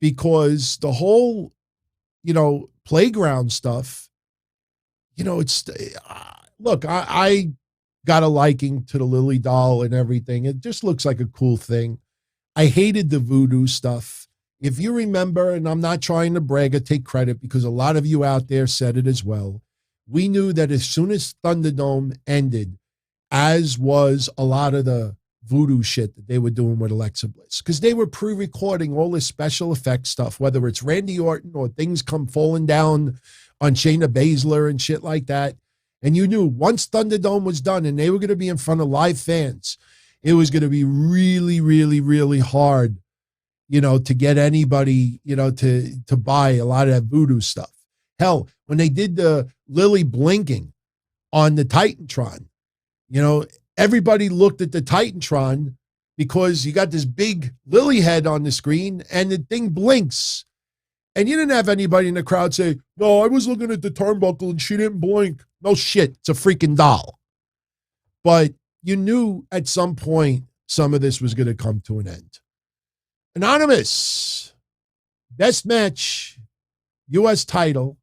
because the whole, playground stuff, it's, look, I got a liking to the Lilly doll and everything. It just looks like a cool thing. I hated the voodoo stuff. If you remember, and I'm not trying to brag or take credit because a lot of you out there said it as well, we knew that as soon as Thunderdome ended, as was a lot of the voodoo shit that they were doing with Alexa Bliss, because they were pre-recording all this special effects stuff, whether it's Randy Orton or things come falling down on Shayna Baszler and shit like that. And you knew once Thunderdome was done and they were going to be in front of live fans, it was going to be really, really, really hard, to get anybody, to buy a lot of that voodoo stuff. Hell, when they did the Lilly blinking on the Titantron, everybody looked at the Titantron because you got this big Lilly head on the screen and the thing blinks. And you didn't have anybody in the crowd say, no, I was looking at the turnbuckle and she didn't blink. No shit, it's a freaking doll. But you knew at some point some of this was going to come to an end. Anonymous, best match, U.S. title,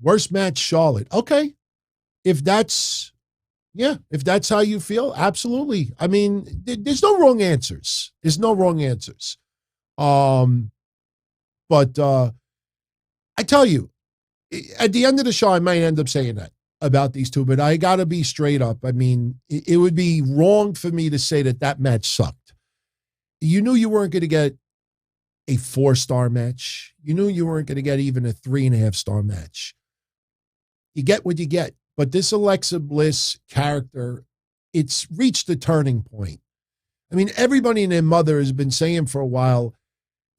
worst match, Charlotte. Okay, if that's how you feel, absolutely. I mean, there's no wrong answers. There's no wrong answers. But I tell you, at the end of the show, I might end up saying that about these two, but I got to be straight up. I mean, it would be wrong for me to say that match sucked. You knew you weren't going to get a 4-star match. You knew you weren't going to get even a 3.5-star match. You get what you get. But this Alexa Bliss character, it's reached a turning point. I mean, everybody and their mother has been saying for a while,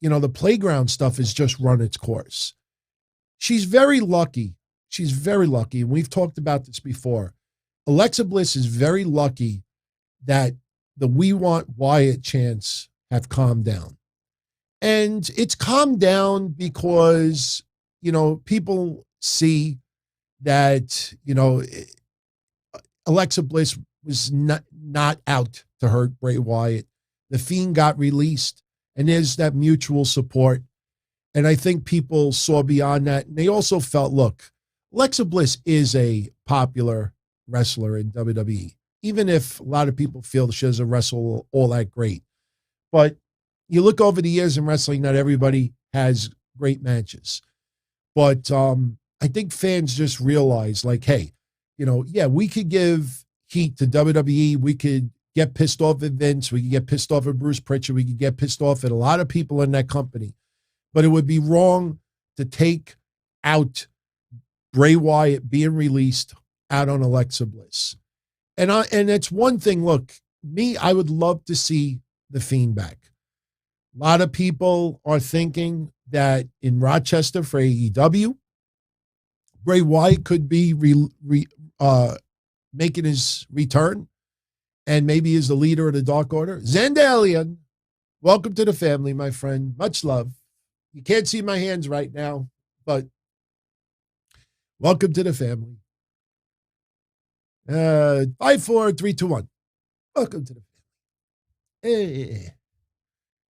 the playground stuff has just run its course. She's very lucky. She's very lucky. And we've talked about this before. Alexa Bliss is very lucky that the "We Want Wyatt" chants have calmed down. And it's calmed down because, people see that, Alexa Bliss was not out to hurt Bray Wyatt. The Fiend got released, and there's that mutual support. And I think people saw beyond that. And they also felt, look, Alexa Bliss is a popular wrestler in WWE, even if a lot of people feel she doesn't wrestle all that great. But you look over the years in wrestling, not everybody has great matches. But I think fans just realize, like, hey, we could give heat to WWE. We could get pissed off at Vince. We could get pissed off at Bruce Pritchard. We could get pissed off at a lot of people in that company. But it would be wrong to take out Bray Wyatt being released out on Alexa Bliss. And it's one thing, look, I would love to see the Fiend back. A lot of people are thinking that in Rochester for AEW, Bray Wyatt could be making his return, and maybe is the leader of the Dark Order. Zandalian, welcome to the family, my friend. Much love. You can't see my hands right now, but welcome to the family. 5, 4, 3, 2, 1. Welcome to the family. Hey.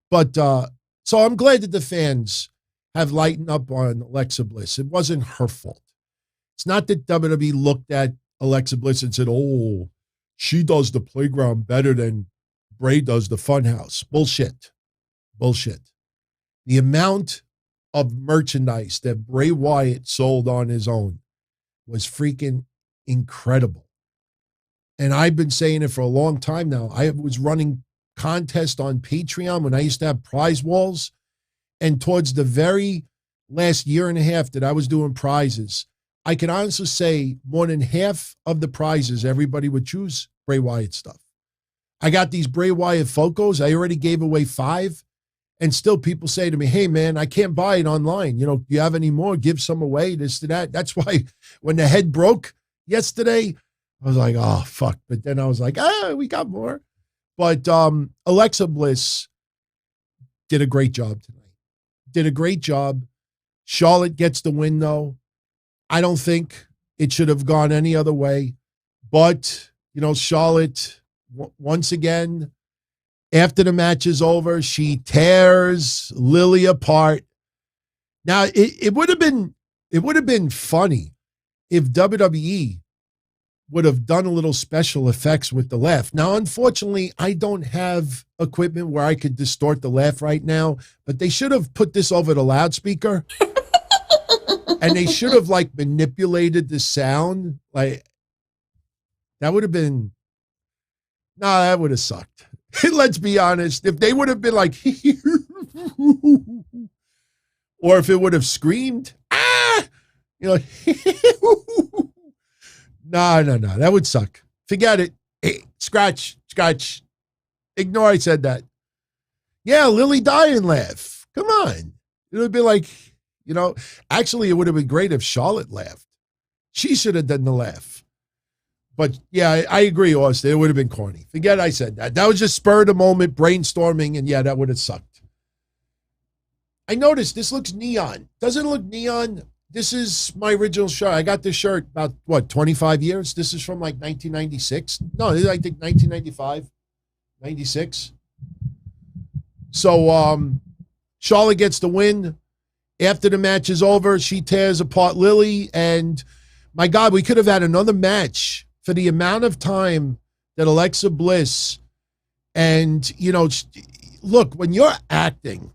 But so I'm glad that the fans have lightened up on Alexa Bliss. It wasn't her fault. It's not that WWE looked at Alexa Bliss and said, oh, she does the playground better than Bray does the funhouse. Bullshit. The amount of merchandise that Bray Wyatt sold on his own was freaking incredible. And I've been saying it for a long time now. I was running contests on Patreon when I used to have prize walls. And towards the very last year and a half that I was doing prizes, I can honestly say more than half of the prizes, everybody would choose Bray Wyatt stuff. I got these Bray Wyatt Funkos. I already gave away 5. And still people say to me, hey, man, I can't buy it online. You know, do you have any more? Give some away, this to that. That's why when the head broke yesterday, I was like, oh, fuck. But then I was like, we got more. But Alexa Bliss did a great job tonight. Did a great job. Charlotte gets the win, though. I don't think it should have gone any other way. But, you know, Charlotte, once again, after the match is over, she tears Lilly apart. Now, it would have been funny if WWE would have done a little special effects with the laugh. Now, unfortunately, I don't have equipment where I could distort the laugh right now, but they should have put this over the loudspeaker. And they should have like manipulated the sound. Like that would have been, that would have sucked. Let's be honest. If they would have been like, or if it would have screamed, you know, no, that would suck. Forget it. Hey, scratch. Ignore I said that. Yeah, Lilly dying laugh. Come on. It would be like, you know, actually it would have been great if Charlotte laughed. She should have done the laugh. But yeah, I agree, Austin. It would have been corny. Forget I said that. That was just spur of the moment brainstorming, and yeah, that would have sucked. I noticed this looks neon. Doesn't it look neon? This is my original shirt. I got this shirt about, 25 years? This is from like 1996. No, I think 1995, 96. So Charlotte gets the win. After the match is over, she tears apart Lilly. And my God, we could have had another match for the amount of time that Alexa Bliss and, you know, look, when you're acting,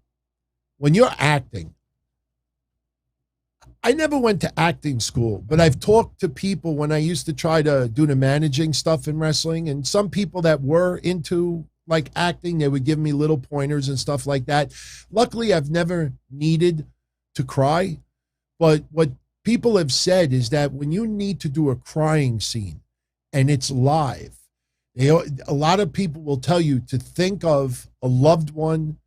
I never went to acting school, but I've talked to people when I used to try to do the managing stuff in wrestling, and some people that were into like acting, they would give me little pointers and stuff like that. Luckily, I've never needed to cry, but what people have said is that when you need to do a crying scene and it's live, a lot of people will tell you to think of a loved one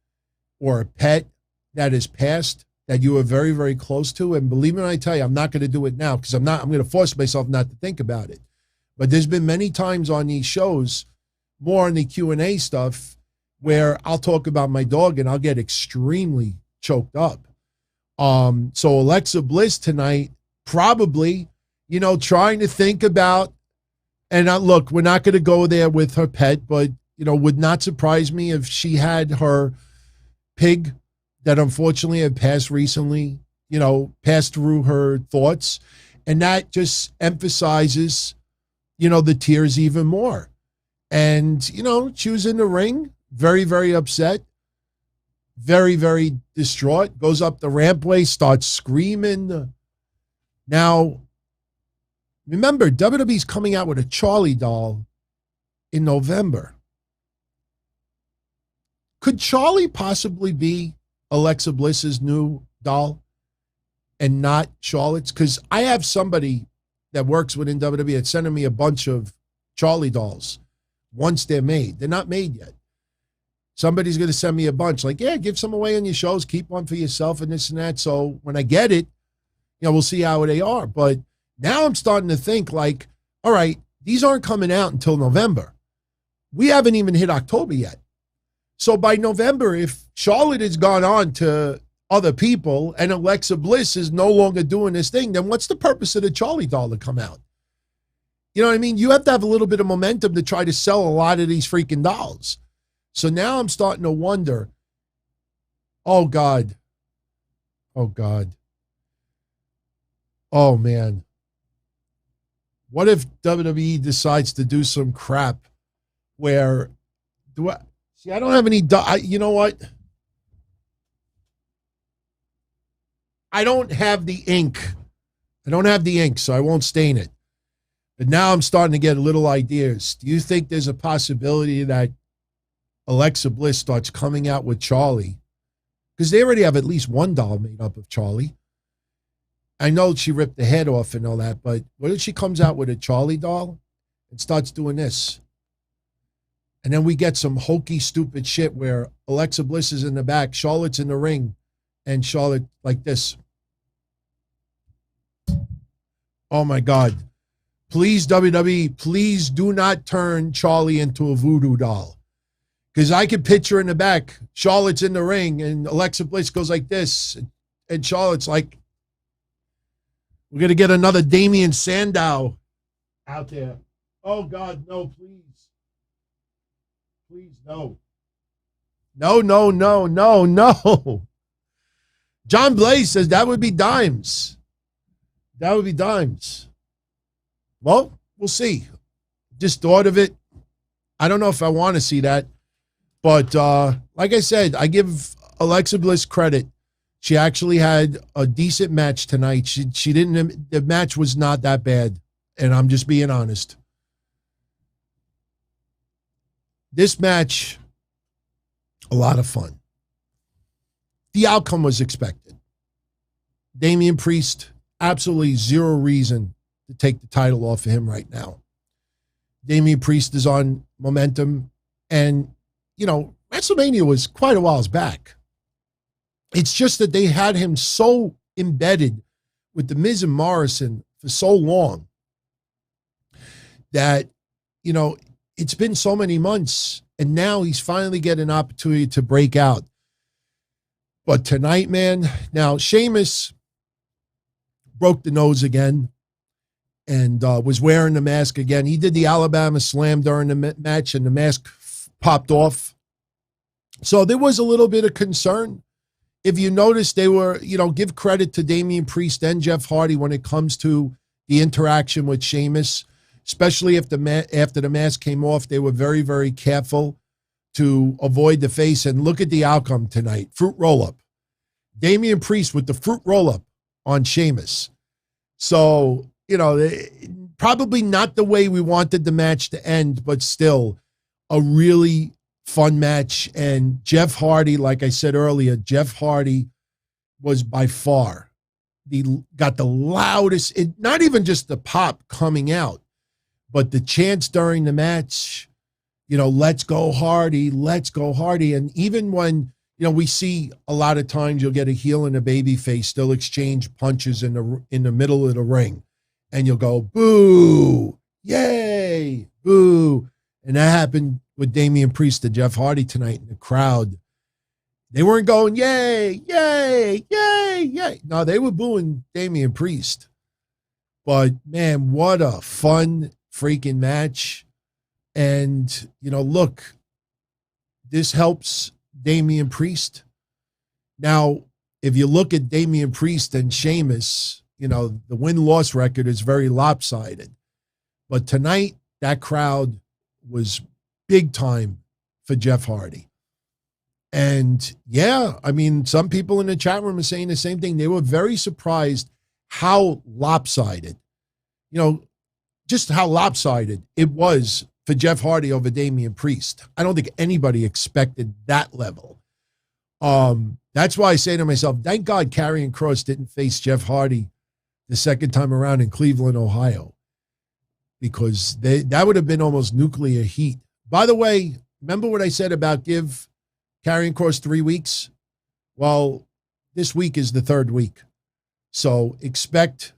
or a pet that is passed that you are very, very close to. And believe me when I tell you, I'm not going to do it now because I'm going to force myself not to think about it. But there's been many times on these shows, more on the Q&A stuff, where I'll talk about my dog and I'll get extremely choked up. So Alexa Bliss tonight, probably, you know, trying to think about, and look, we're not going to go there with her pet, but, you know, would not surprise me if she had her pig that unfortunately had passed recently, you know, passed through her thoughts. And that just emphasizes, you know, the tears even more. And, you know, she was in the ring, very, very upset, very, very distraught, goes up the rampway, starts screaming. Now, remember, WWE's coming out with a Charlie doll in November. Could Charlie possibly be Alexa Bliss's new doll and not Charlotte's? Because I have somebody that works within WWE that's sending me a bunch of Charlie dolls once they're made. They're not made yet. Somebody's going to send me a bunch. Like, yeah, give some away on your shows. Keep one for yourself and this and that. So when I get it, you know, we'll see how they are. But now I'm starting to think like, all right, these aren't coming out until November. We haven't even hit October yet. So by November, if Charlotte has gone on to other people and Alexa Bliss is no longer doing this thing, then what's the purpose of the Charlie doll to come out? You know what I mean? You have to have a little bit of momentum to try to sell a lot of these freaking dolls. So now I'm starting to wonder, oh, God. Oh, God. Oh, man. What if WWE decides to do some crap where, I don't have any, you know what? I don't have the ink. So I won't stain it. But now I'm starting to get little ideas. Do you think there's a possibility that Alexa Bliss starts coming out with Charlie? Because they already have at least one doll made up of Charlie. I know she ripped the head off and all that, but what if she comes out with a Charlie doll and starts doing this? And then we get some hokey, stupid shit where Alexa Bliss is in the back, Charlotte's in the ring, and Charlotte like this. Oh, my God. Please, WWE, please do not turn Charlie into a voodoo doll. Because I could picture in the back, Charlotte's in the ring, and Alexa Bliss goes like this, and Charlotte's like, we're going to get another Damian Sandow out there. Oh, God, no, please. Please, no. No, no, no, no, no. John Blaze says that would be dimes. That would be dimes. Well, we'll see. Just thought of it. I don't know if I want to see that. But like I said, I give Alexa Bliss credit. She actually had a decent match tonight. She didn't. The match was not that bad, and I'm just being honest. This match, a lot of fun. The outcome was expected. Damian Priest, absolutely zero reason to take the title off of him right now. Damian Priest is on momentum, and you know, WrestleMania was quite a while back. It's just that they had him so embedded with the Miz and Morrison for so long that, you know, it's been so many months, and now he's finally getting an opportunity to break out. But tonight, man, now Sheamus broke the nose again and was wearing the mask again. He did the Alabama Slam during the match, and the mask popped off. So there was a little bit of concern. If you notice, they were, you know, give credit to Damian Priest and Jeff Hardy when it comes to the interaction with Sheamus, especially if after the mask came off. They were very, very careful to avoid the face. And look at the outcome tonight. Fruit roll-up. Damian Priest with the fruit roll-up on Sheamus. So, you know, probably not the way we wanted the match to end, but still a really fun match. And Jeff Hardy, like I said earlier, Jeff Hardy was by far got the loudest, not even just the pop coming out, but the chants during the match, you know, let's go Hardy, let's go Hardy. And even when, you know, we see a lot of times you'll get a heel and a baby face still exchange punches in the middle of the ring, and you'll go, boo, yay, boo. And that happened with Damian Priest and Jeff Hardy tonight in the crowd. They weren't going, yay, yay, yay, yay. No, they were booing Damian Priest. But, man, what a fun freaking match. And, you know, look, this helps Damian Priest. Now, if you look at Damian Priest and Sheamus, you know, the win-loss record is very lopsided. But tonight, that crowd was big time for Jeff Hardy. And yeah, I mean, some people in the chat room are saying the same thing. They were very surprised how lopsided, you know, just how lopsided it was for Jeff Hardy over Damian Priest. I don't think anybody expected that level. That's why I say to myself, thank God Karrion Kross didn't face Jeff Hardy the second time around in Cleveland, Ohio, because that would have been almost nuclear heat. By the way, remember what I said about give Karrion Kross 3 weeks? Well, this week is the third week. So expect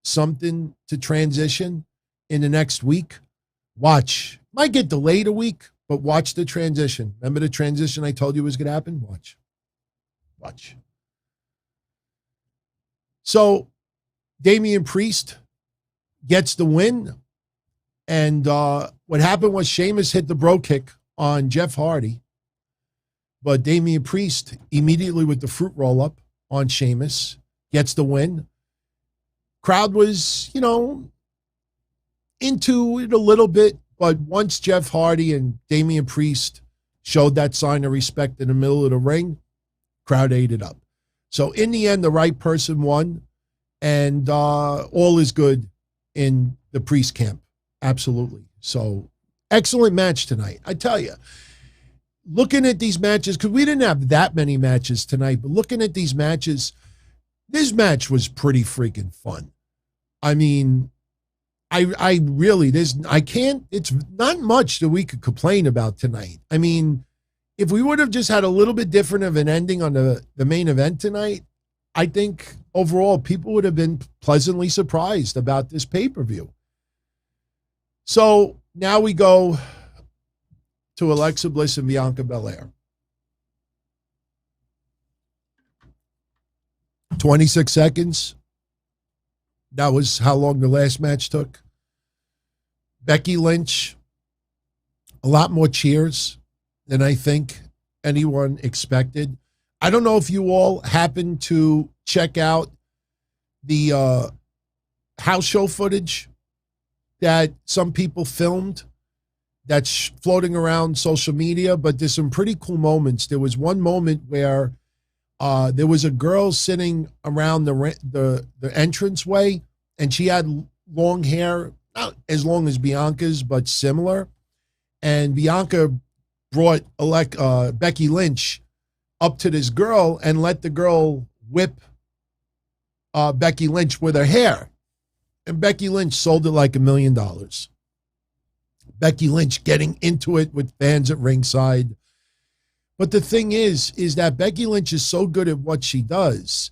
something to transition in the next week. Watch. Might get delayed a week, but watch the transition. Remember the transition I told you was going to happen? Watch. Watch. So Damian Priest gets the win. And what happened was Sheamus hit the bro kick on Jeff Hardy. But Damian Priest immediately with the fruit roll-up on Sheamus gets the win. Crowd was, you know, into it a little bit. But once Jeff Hardy and Damian Priest showed that sign of respect in the middle of the ring, crowd ate it up. So in the end, the right person won. And all is good in the Priest camp. Absolutely. So excellent match tonight. I tell you, looking at these matches, because we didn't have that many matches tonight, but looking at these matches, this match was pretty freaking fun. I mean, I really, it's not much that we could complain about tonight. I mean, if we would have just had a little bit different of an ending on the main event tonight, I think overall people would have been pleasantly surprised about this pay-per-view. So now we go to Alexa Bliss and Bianca Belair. 26 seconds. That was how long the last match took. Becky Lynch, a lot more cheers than I think anyone expected. I don't know if you all happened to check out the house show footage that some people filmed that's floating around social media, but there's some pretty cool moments. There was one moment where there was a girl sitting around the entranceway, and she had long hair, not as long as Bianca's, but similar. And Bianca brought Becky Lynch up to this girl and let the girl whip Becky Lynch with her hair. And Becky Lynch sold it like $1 million. Becky Lynch getting into it with fans at ringside. But the thing is that Becky Lynch is so good at what she does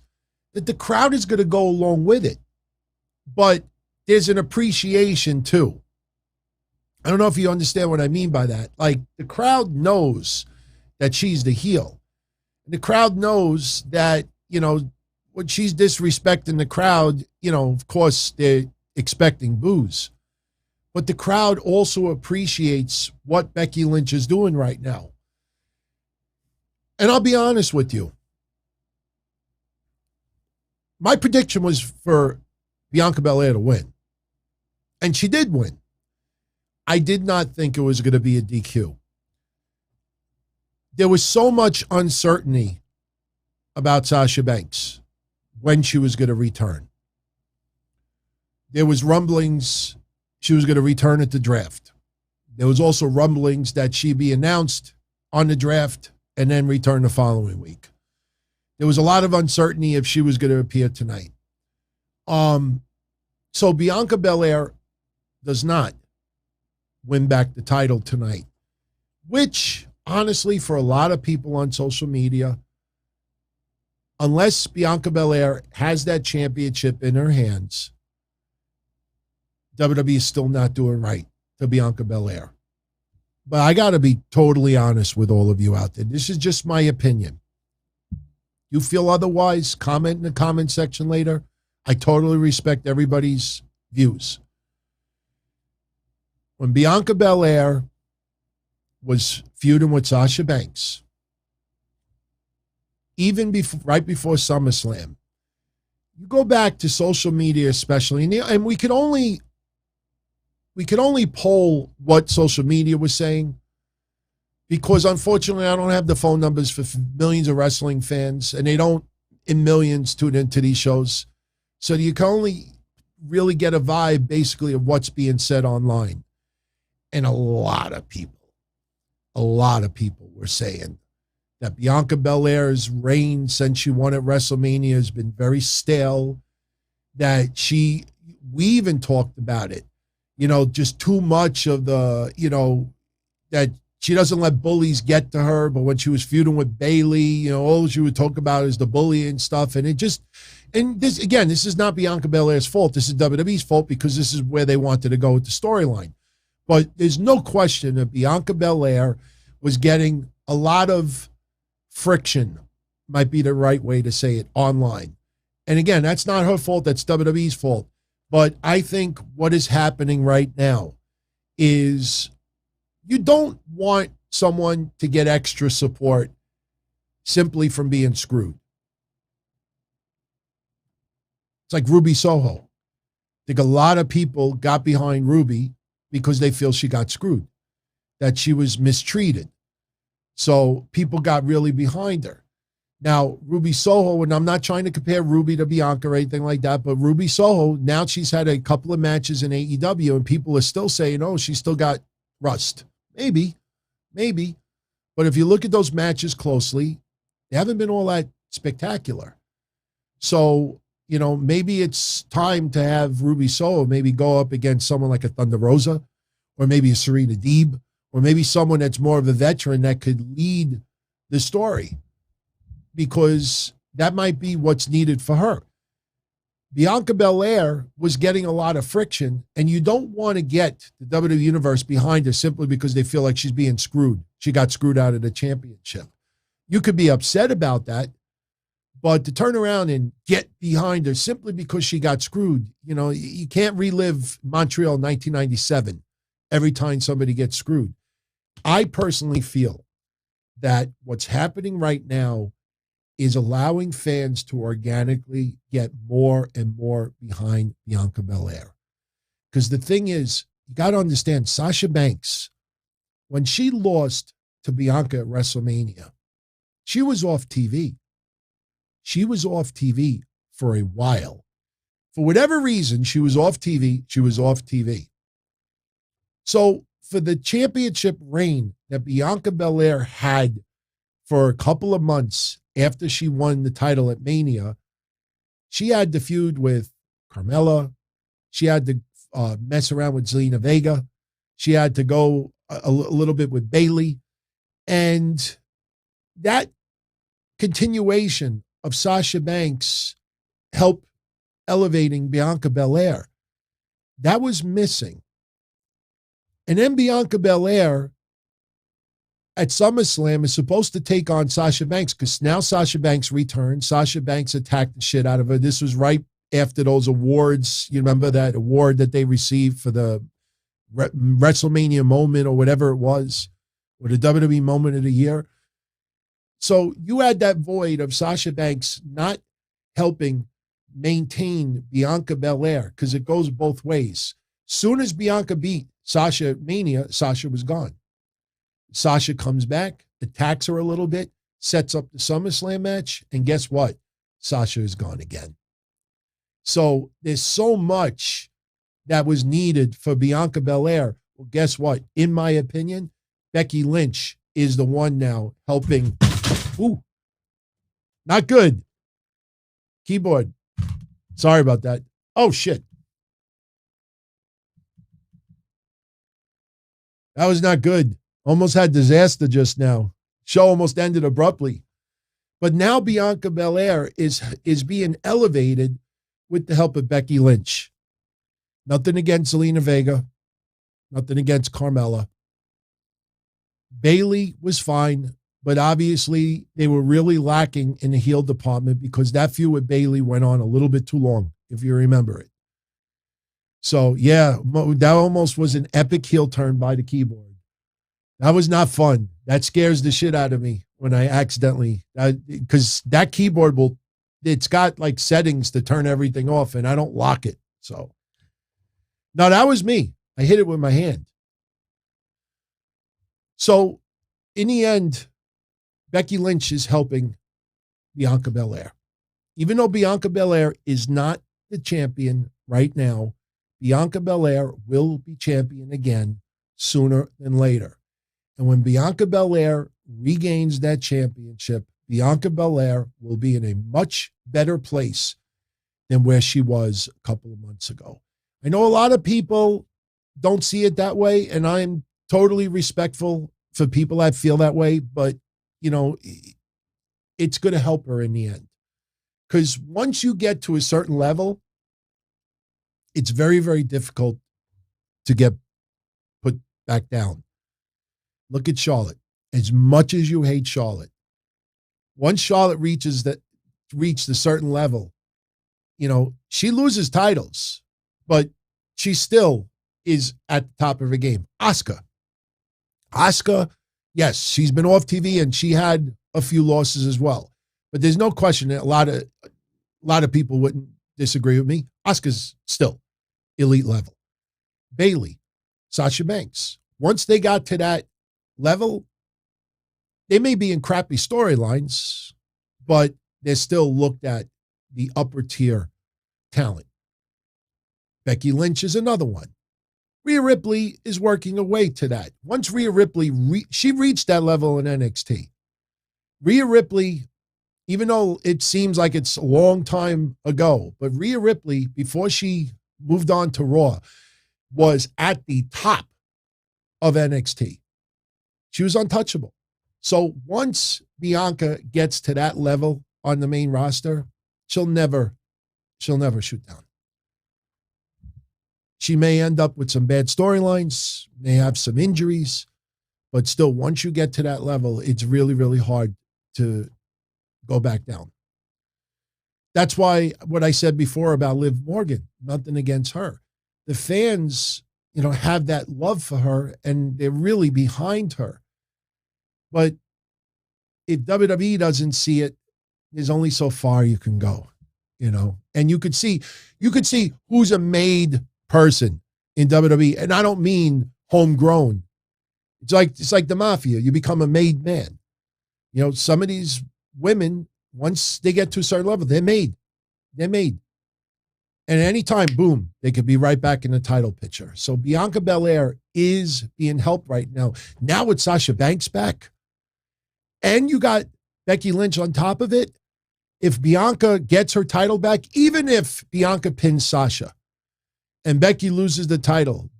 that the crowd is going to go along with it. But there's an appreciation too. I don't know if you understand what I mean by that. Like, the crowd knows that she's the heel. The crowd knows that, when she's disrespecting the crowd, of course, they're expecting boos. But the crowd also appreciates what Becky Lynch is doing right now. And I'll be honest with you. My prediction was for Bianca Belair to win. And she did win. I did not think it was going to be a DQ. There was so much uncertainty about Sasha Banks when she was going to return. There was rumblings she was going to return at the draft. There was also rumblings that she'd be announced on the draft and then return the following week. There was a lot of uncertainty if she was going to appear tonight. So Bianca Belair does not win back the title tonight, which honestly, for a lot of people on social media, unless Bianca Belair has that championship in her hands, WWE is still not doing right to Bianca Belair. But I got to be totally honest with all of you out there. This is just my opinion. You feel otherwise, comment in the comment section later. I totally respect everybody's views. When Bianca Belair was feuding with Sasha Banks, even right before SummerSlam, you go back to social media especially, and we could only poll what social media was saying, because unfortunately I don't have the phone numbers for millions of wrestling fans, and they don't in millions tune into these shows. So you can only really get a vibe basically of what's being said online. And a lot of people were saying that Bianca Belair's reign since she won at WrestleMania has been very stale, that we even talked about it, just too much of the, that she doesn't let bullies get to her, but when she was feuding with Bayley, all she would talk about is the bullying stuff. And this is not Bianca Belair's fault. This is WWE's fault, because this is where they wanted to go with the storyline. But there's no question that Bianca Belair was getting a lot of friction, might be the right way to say it, online. And again, that's not her fault. That's WWE's fault. But I think what is happening right now is you don't want someone to get extra support simply from being screwed. It's like Ruby Soho. I think a lot of people got behind Ruby because they feel she got screwed, that she was mistreated. So people got really behind her. Now, Ruby Soho, and I'm not trying to compare Ruby to Bianca or anything like that, but Ruby Soho, now she's had a couple of matches in AEW, and people are still saying, oh, she still got rust. Maybe. But if you look at those matches closely, they haven't been all that spectacular. So you know, maybe it's time to have Ruby Soho maybe go up against someone like a Thunder Rosa, or maybe a Serena Deeb, or maybe someone that's more of a veteran that could lead the story, because that might be what's needed for her. Bianca Belair was getting a lot of friction, and you don't want to get the WWE Universe behind her simply because they feel like she's being screwed. She got screwed out of the championship. You could be upset about that, but to turn around and get behind her simply because she got screwed, you know, you can't relive Montreal 1997 every time somebody gets screwed. I personally feel that what's happening right now is allowing fans to organically get more and more behind Bianca Belair. Because the thing is, you got to understand, Sasha Banks, when she lost to Bianca at WrestleMania, she was off TV. She was off TV for a while. For whatever reason, she was off TV. She was off TV. So for the championship reign that Bianca Belair had for a couple of months after she won the title at Mania, she had to feud with Carmella. She had to mess around with Zelina Vega. She had to go a little bit with Bayley. And that continuation of Sasha Banks helped elevating Bianca Belair. That was missing. And then Bianca Belair at SummerSlam is supposed to take on Sasha Banks, because now Sasha Banks returned. Sasha Banks attacked the shit out of her. This was right after those awards. You remember that award that they received for the WrestleMania moment or whatever it was, or the WWE moment of the year. So you had that void of Sasha Banks not helping maintain Bianca Belair, because it goes both ways. Soon as Bianca beat Sasha at Mania, Sasha was gone. Sasha comes back, attacks her a little bit, sets up the SummerSlam match, and guess what? Sasha is gone again. So there's so much that was needed for Bianca Belair. Well, guess what? In my opinion, Becky Lynch is the one now helping. Ooh, not good. Keyboard. Sorry about that. Oh, shit. That was not good. Almost had disaster just now. Show almost ended abruptly. But now Bianca Belair is being elevated with the help of Becky Lynch. Nothing against Zelina Vega. Nothing against Carmella. Bayley was fine, but obviously they were really lacking in the heel department, because that feud with Bayley went on a little bit too long, if you remember it. So, yeah, that almost was an epic heel turn by the keyboard. That was not fun. That scares the shit out of me when I accidentally, because that keyboard it's got like settings to turn everything off, and I don't lock it. So, no, that was me. I hit it with my hand. So, in the end, Becky Lynch is helping Bianca Belair. Even though Bianca Belair is not the champion right now, Bianca Belair will be champion again sooner than later. And when Bianca Belair regains that championship, Bianca Belair will be in a much better place than where she was a couple of months ago. I know a lot of people don't see it that way, and I'm totally respectful for people that feel that way, but, you know, it's going to help her in the end. Because once you get to a certain level, it's very, very difficult to get put back down. Look at Charlotte. As much as you hate Charlotte, once Charlotte reached a certain level, you know, she loses titles, but she still is at the top of her game. Asuka, yes, she's been off TV and she had a few losses as well. But there's no question that a lot of people wouldn't disagree with me. Asuka's still elite level. Bayley, Sasha Banks, once they got to that level, they may be in crappy storylines, but they're still looked at the upper tier talent. Becky Lynch is another one. Rhea Ripley is working her way to that. Once Rhea Ripley, she reached that level in NXT. Rhea Ripley even though it seems like it's a long time ago, but Rhea Ripley, before she moved on to Raw, was at the top of NXT. She was untouchable. So once Bianca gets to that level on the main roster, she'll never shoot down. She may end up with some bad storylines, may have some injuries, but still, once you get to that level, it's really, really hard to go back down. That's why what I said before about Liv Morgan, nothing against her. The fans, have that love for her, and they're really behind her. But if WWE doesn't see it, there's only so far you can go, And you could see who's a made person in WWE, and I don't mean homegrown. It's like the mafia. You become a made man. Some of these women, once they get to a certain level, they're made. They're made. And at any time, boom, they could be right back in the title picture. So Bianca Belair is being helped right now. Now with Sasha Banks back, and you got Becky Lynch on top of it, if Bianca gets her title back, even if Bianca pins Sasha and Becky loses the title,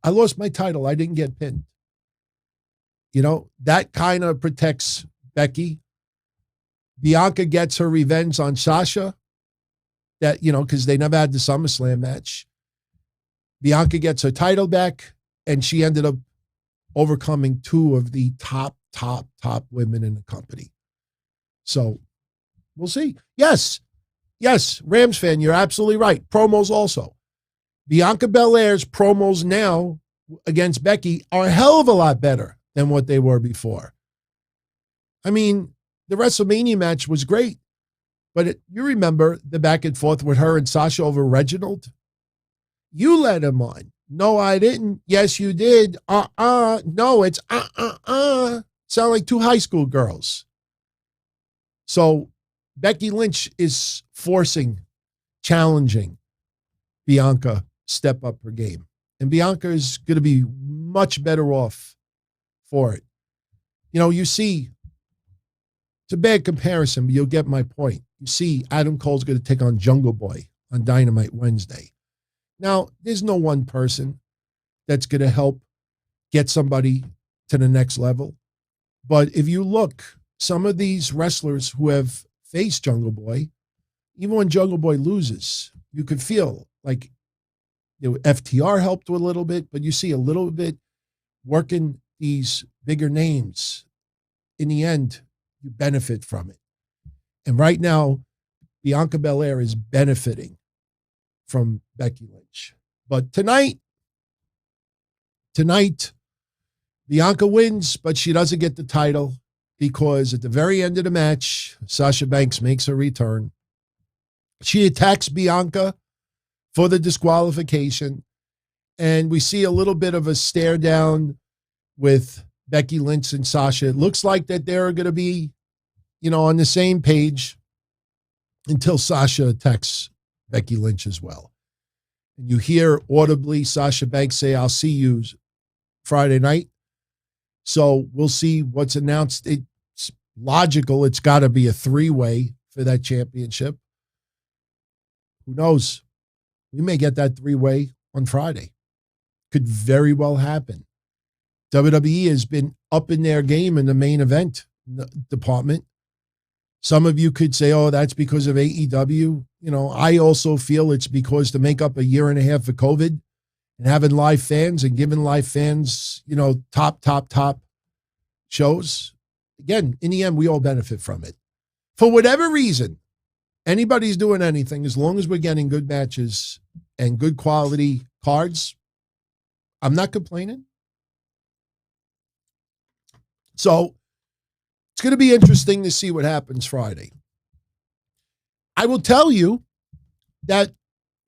I lost my title. I didn't get pinned. That kind of protects Becky. Bianca gets her revenge on Sasha. That, because they never had the SummerSlam match. Bianca gets her title back, and she ended up overcoming two of the top women in the company. So we'll see. Yes, Rams fan, you're absolutely right. Promos also. Bianca Belair's promos now against Becky are a hell of a lot better than what they were before. I mean, the WrestleMania match was great, but you remember the back and forth with her and Sasha over Reginald? You let him on. No, I didn't. Yes, you did. No, it's Sound like two high school girls. So Becky Lynch is challenging Bianca step up her game. And Bianca is going to be much better off for it. You see, it's a bad comparison, but you'll get my point. You see, Adam Cole's going to take on Jungle Boy on Dynamite Wednesday. Now, there's no one person that's going to help get somebody to the next level. But if you look, some of these wrestlers who have faced Jungle Boy, even when Jungle Boy loses, you could feel like FTR helped a little bit, but you see a little bit working these bigger names. In the end, you benefit from it. And right now, Bianca Belair is benefiting from Becky Lynch. But tonight, Bianca wins, but she doesn't get the title because at the very end of the match, Sasha Banks makes her return. She attacks Bianca for the disqualification, and we see a little bit of a stare down with Becky Lynch and Sasha. It looks like that they're going to be, on the same page until Sasha attacks Becky Lynch as well. And you hear audibly Sasha Banks say, "I'll see you Friday night." So we'll see what's announced. It's logical. It's got to be a three-way for that championship. Who knows? We may get that three-way on Friday. Could very well happen. WWE has been up in their game in the main event department. Some of you could say, oh, that's because of AEW. I also feel it's because to make up a year and a half of COVID and having live fans and giving live fans, top shows. Again, in the end, we all benefit from it. For whatever reason, anybody's doing anything, as long as we're getting good matches and good quality cards, I'm not complaining. So it's going to be interesting to see what happens Friday. I will tell you that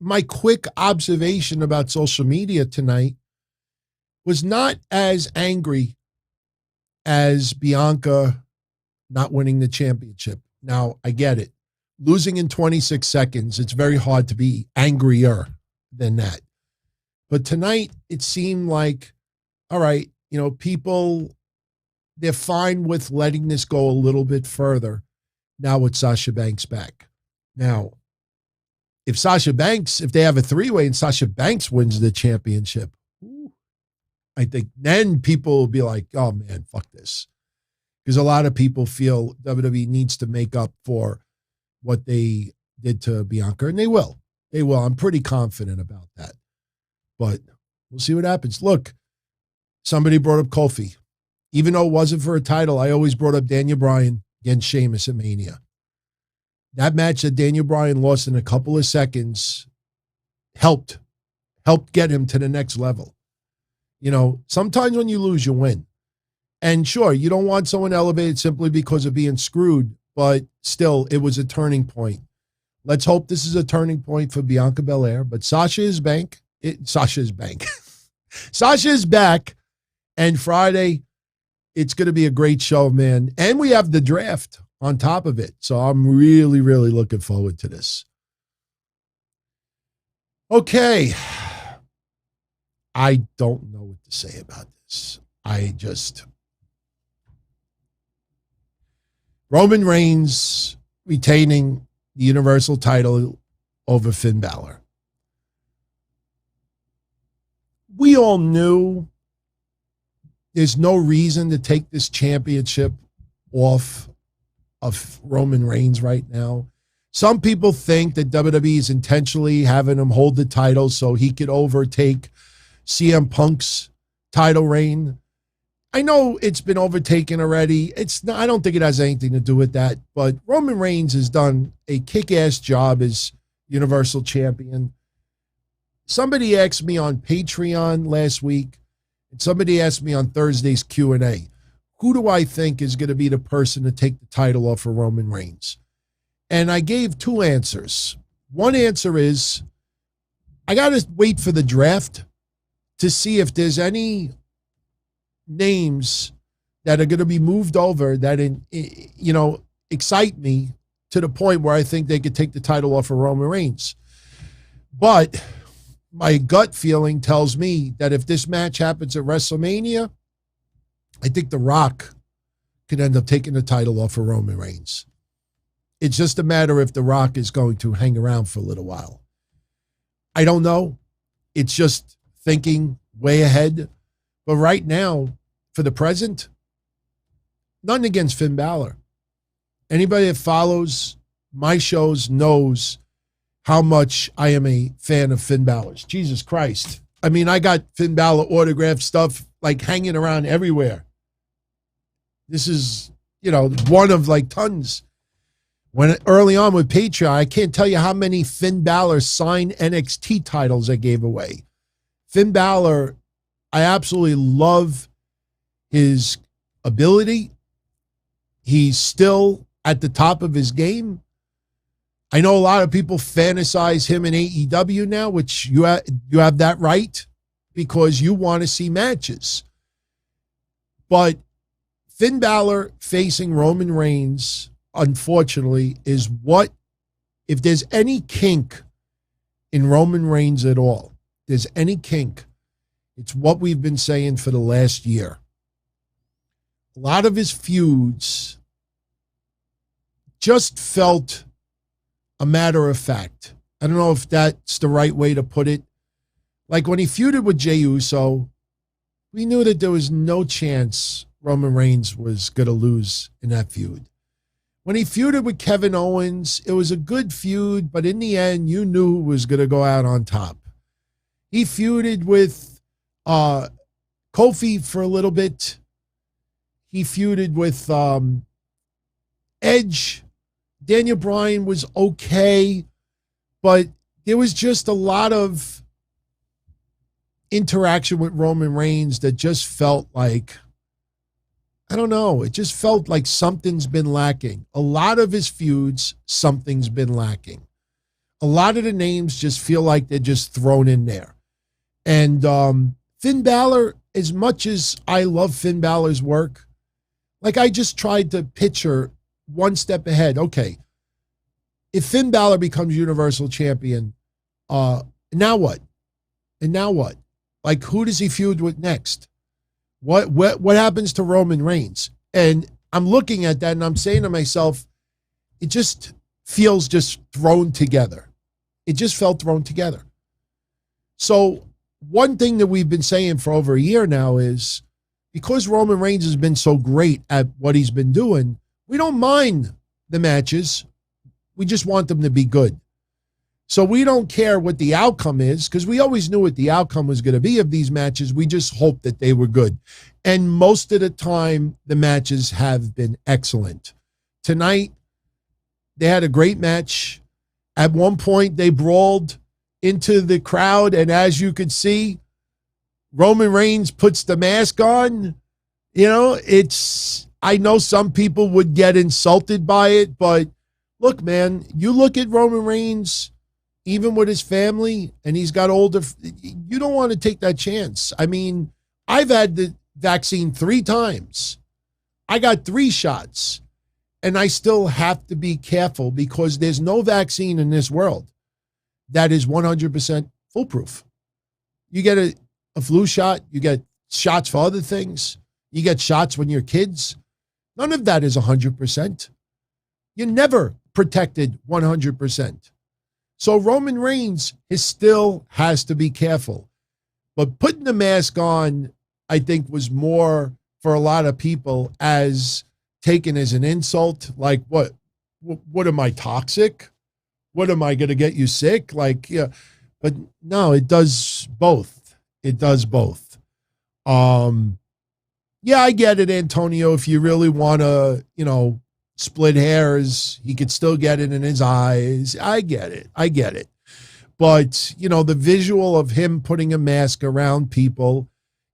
my quick observation about social media tonight was not as angry as Bianca not winning the championship. Now, I get it. Losing in 26 seconds, it's very hard to be angrier than that. But tonight, it seemed like, all right, people, they're fine with letting this go a little bit further. now with Sasha Banks back. Now, if they have a three-way and Sasha Banks wins the championship, I think then people will be like, oh man, fuck this. Because a lot of people feel WWE needs to make up for what they did to Bianca, and they will. They will. I'm pretty confident about that. But we'll see what happens. Look, somebody brought up Kofi. Even though it wasn't for a title, I always brought up Daniel Bryan against Sheamus at Mania. That match that Daniel Bryan lost in a couple of seconds helped get him to the next level. You know, sometimes when you lose, you win. And sure, you don't want someone elevated simply because of being screwed, but still, it was a turning point. Let's hope this is a turning point for Bianca Belair, but Sasha is back. Sasha is back, and Friday, it's going to be a great show, man. And we have the draft on top of it, so I'm really, really looking forward to this. Okay. I don't know what to say about this. Roman Reigns retaining the Universal title over Finn Balor. We all knew there's no reason to take this championship off of Roman Reigns right now. Some people think that WWE is intentionally having him hold the title so he could overtake CM Punk's title reign. I know it's been overtaken already. I don't think it has anything to do with that, but Roman Reigns has done a kick-ass job as Universal Champion. Somebody asked me on Patreon last week, and somebody asked me on Thursday's Q&A, who do I think is going to be the person to take the title off of Roman Reigns? And I gave two answers. One answer is, I got to wait for the draft to see if there's any names that are going to be moved over that, excite me to the point where I think they could take the title off of Roman Reigns. But my gut feeling tells me that if this match happens at WrestleMania, I think The Rock could end up taking the title off of Roman Reigns. It's just a matter if The Rock is going to hang around for a little while. I don't know. It's just thinking way ahead. But right now, for the present, nothing against Finn Balor. Anybody that follows my shows knows how much I am a fan of Finn Balor's. Jesus Christ. I mean, I got Finn Balor autographed stuff like hanging around everywhere. This is, one of like tons. When early on with Patreon, I can't tell you how many Finn Balor signed NXT titles I gave away. Finn Balor, I absolutely love his ability. He's still at the top of his game. I know a lot of people fantasize him in AEW now, which you have that right because you want to see matches. But Finn Balor facing Roman Reigns, unfortunately, is what, if there's any kink in Roman Reigns at all, there's any kink, it's what we've been saying for the last year. A lot of his feuds just felt a matter of fact. I don't know if that's the right way to put it. Like when he feuded with Jey Uso, we knew that there was no chance Roman Reigns was going to lose in that feud. When he feuded with Kevin Owens, it was a good feud, but in the end, you knew who was going to go out on top. He feuded with Kofi for a little bit. He feuded with Edge. Daniel Bryan was okay, but there was just a lot of interaction with Roman Reigns that just felt like, I don't know, it just felt like something's been lacking. A lot of his feuds, something's been lacking. A lot of the names just feel like they're just thrown in there. And Finn Balor, as much as I love Finn Balor's work, like I just tried to picture one step ahead. Okay, if Finn Balor becomes Universal Champion, now what? And now what? Like, who does he feud with next? What happens to Roman Reigns? And I'm looking at that and I'm saying to myself, it just feels just thrown together. It just felt thrown together. So one thing that we've been saying for over a year now is because Roman Reigns has been so great at what he's been doing, we don't mind the matches. We just want them to be good. So we don't care what the outcome is because we always knew what the outcome was going to be of these matches. We just hoped that they were good. And most of the time, the matches have been excellent. Tonight, they had a great match. At one point, they brawled into the crowd, and as you could see, Roman Reigns puts the mask on. You know, I know some people would get insulted by it, but look, man, you look at Roman Reigns, even with his family, and he's got older, you don't want to take that chance. I mean, I've had the vaccine 3 times. I got 3 shots, and I still have to be careful because there's no vaccine in this world that is 100% foolproof. You get a flu shot, you get shots for other things, you get shots when you're kids. None of that is 100%. You're never protected 100%. So Roman Reigns still has to be careful. But putting the mask on, I think, was more for a lot of people as taken as an insult. Like, what am I, toxic? What, am I going to get you sick? Like, yeah. But no, it does both. It does both. Yeah, I get it, Antonio. If you really want to, split hairs, he could still get it in his eyes. I get it. But, the visual of him putting a mask around people,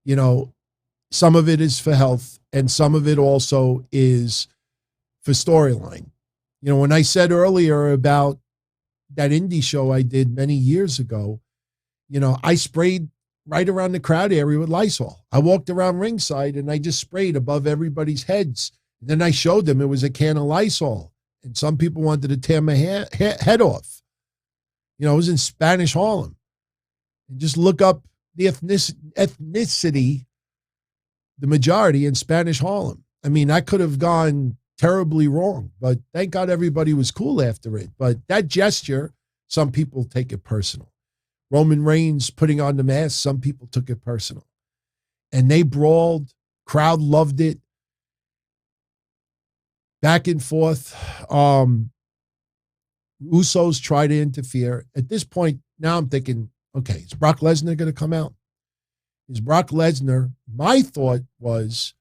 some of it is for health and some of it also is for storyline. When I said earlier about that indie show I did many years ago, I sprayed right around the crowd area with Lysol. I walked around ringside and I just sprayed above everybody's heads. And then I showed them it was a can of Lysol. And some people wanted to tear my head off. It was in Spanish Harlem. And just look up the ethnicity, the majority in Spanish Harlem. I mean, I could have gone terribly wrong, but thank God everybody was cool after it. But that gesture, some people take it personal. Roman Reigns putting on the mask, some people took it personal. And they brawled. Crowd loved it. Back and forth. Usos try to interfere. At this point, now I'm thinking, okay, is Brock Lesnar going to come out? Is Brock Lesnar? My thought was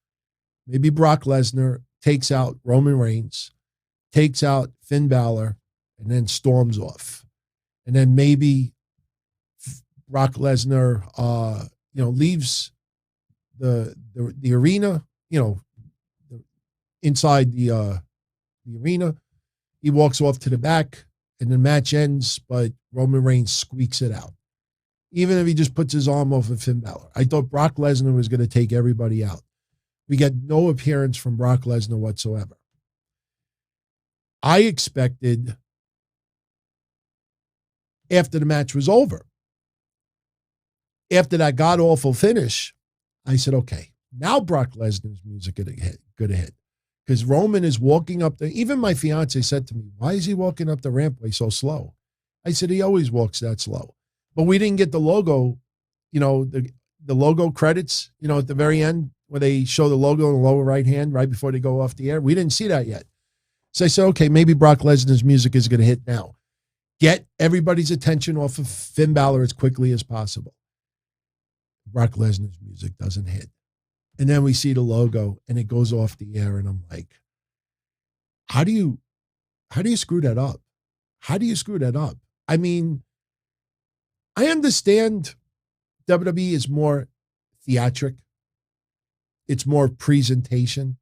maybe Brock Lesnar takes out Roman Reigns, takes out Finn Balor, and then storms off. And then maybe Brock Lesnar, leaves the arena, inside the arena. He walks off to the back, and the match ends, but Roman Reigns squeaks it out. Even if he just puts his arm over Finn Balor. I thought Brock Lesnar was going to take everybody out. We got no appearance from Brock Lesnar whatsoever. I expected, after the match was over, after that god-awful finish, I said, okay, now Brock Lesnar's music going to hit. Because Roman is walking up even my fiance said to me, why is he walking up the rampway so slow? I said, he always walks that slow. But we didn't get the logo, the logo credits, at the very end where they show the logo in the lower right hand right before they go off the air. We didn't see that yet. So I said, okay, maybe Brock Lesnar's music is going to hit now. Get everybody's attention off of Finn Balor as quickly as possible. Brock Lesnar's music doesn't hit. And then we see the logo and it goes off the air and I'm like, how do you screw that up? How do you screw that up? I mean, I understand WWE is more theatric. It's more presentation.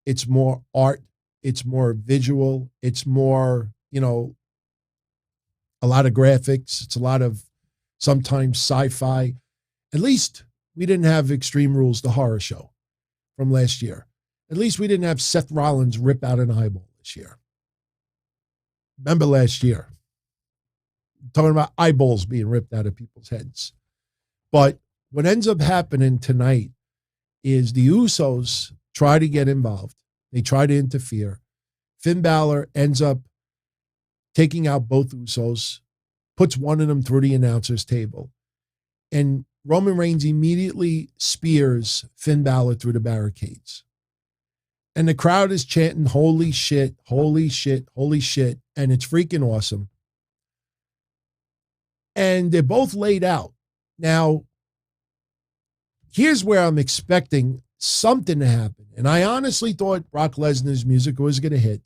It's more art. It's more visual. It's more, a lot of graphics. It's a lot of sometimes sci-fi. At least we didn't have Extreme Rules, the horror show from last year. At least we didn't have Seth Rollins rip out an eyeball this year. Remember last year? I'm talking about eyeballs being ripped out of people's heads. But what ends up happening tonight is the Usos try to get involved. They try to interfere. Finn Balor ends up taking out both Usos, puts one of them through the announcer's table, and Roman Reigns immediately spears Finn Balor through the barricades. And the crowd is chanting, holy shit, holy shit, holy shit, and it's freaking awesome. And they're both laid out. Now, here's where I'm expecting something to happen. And I honestly thought Brock Lesnar's music was going to hit,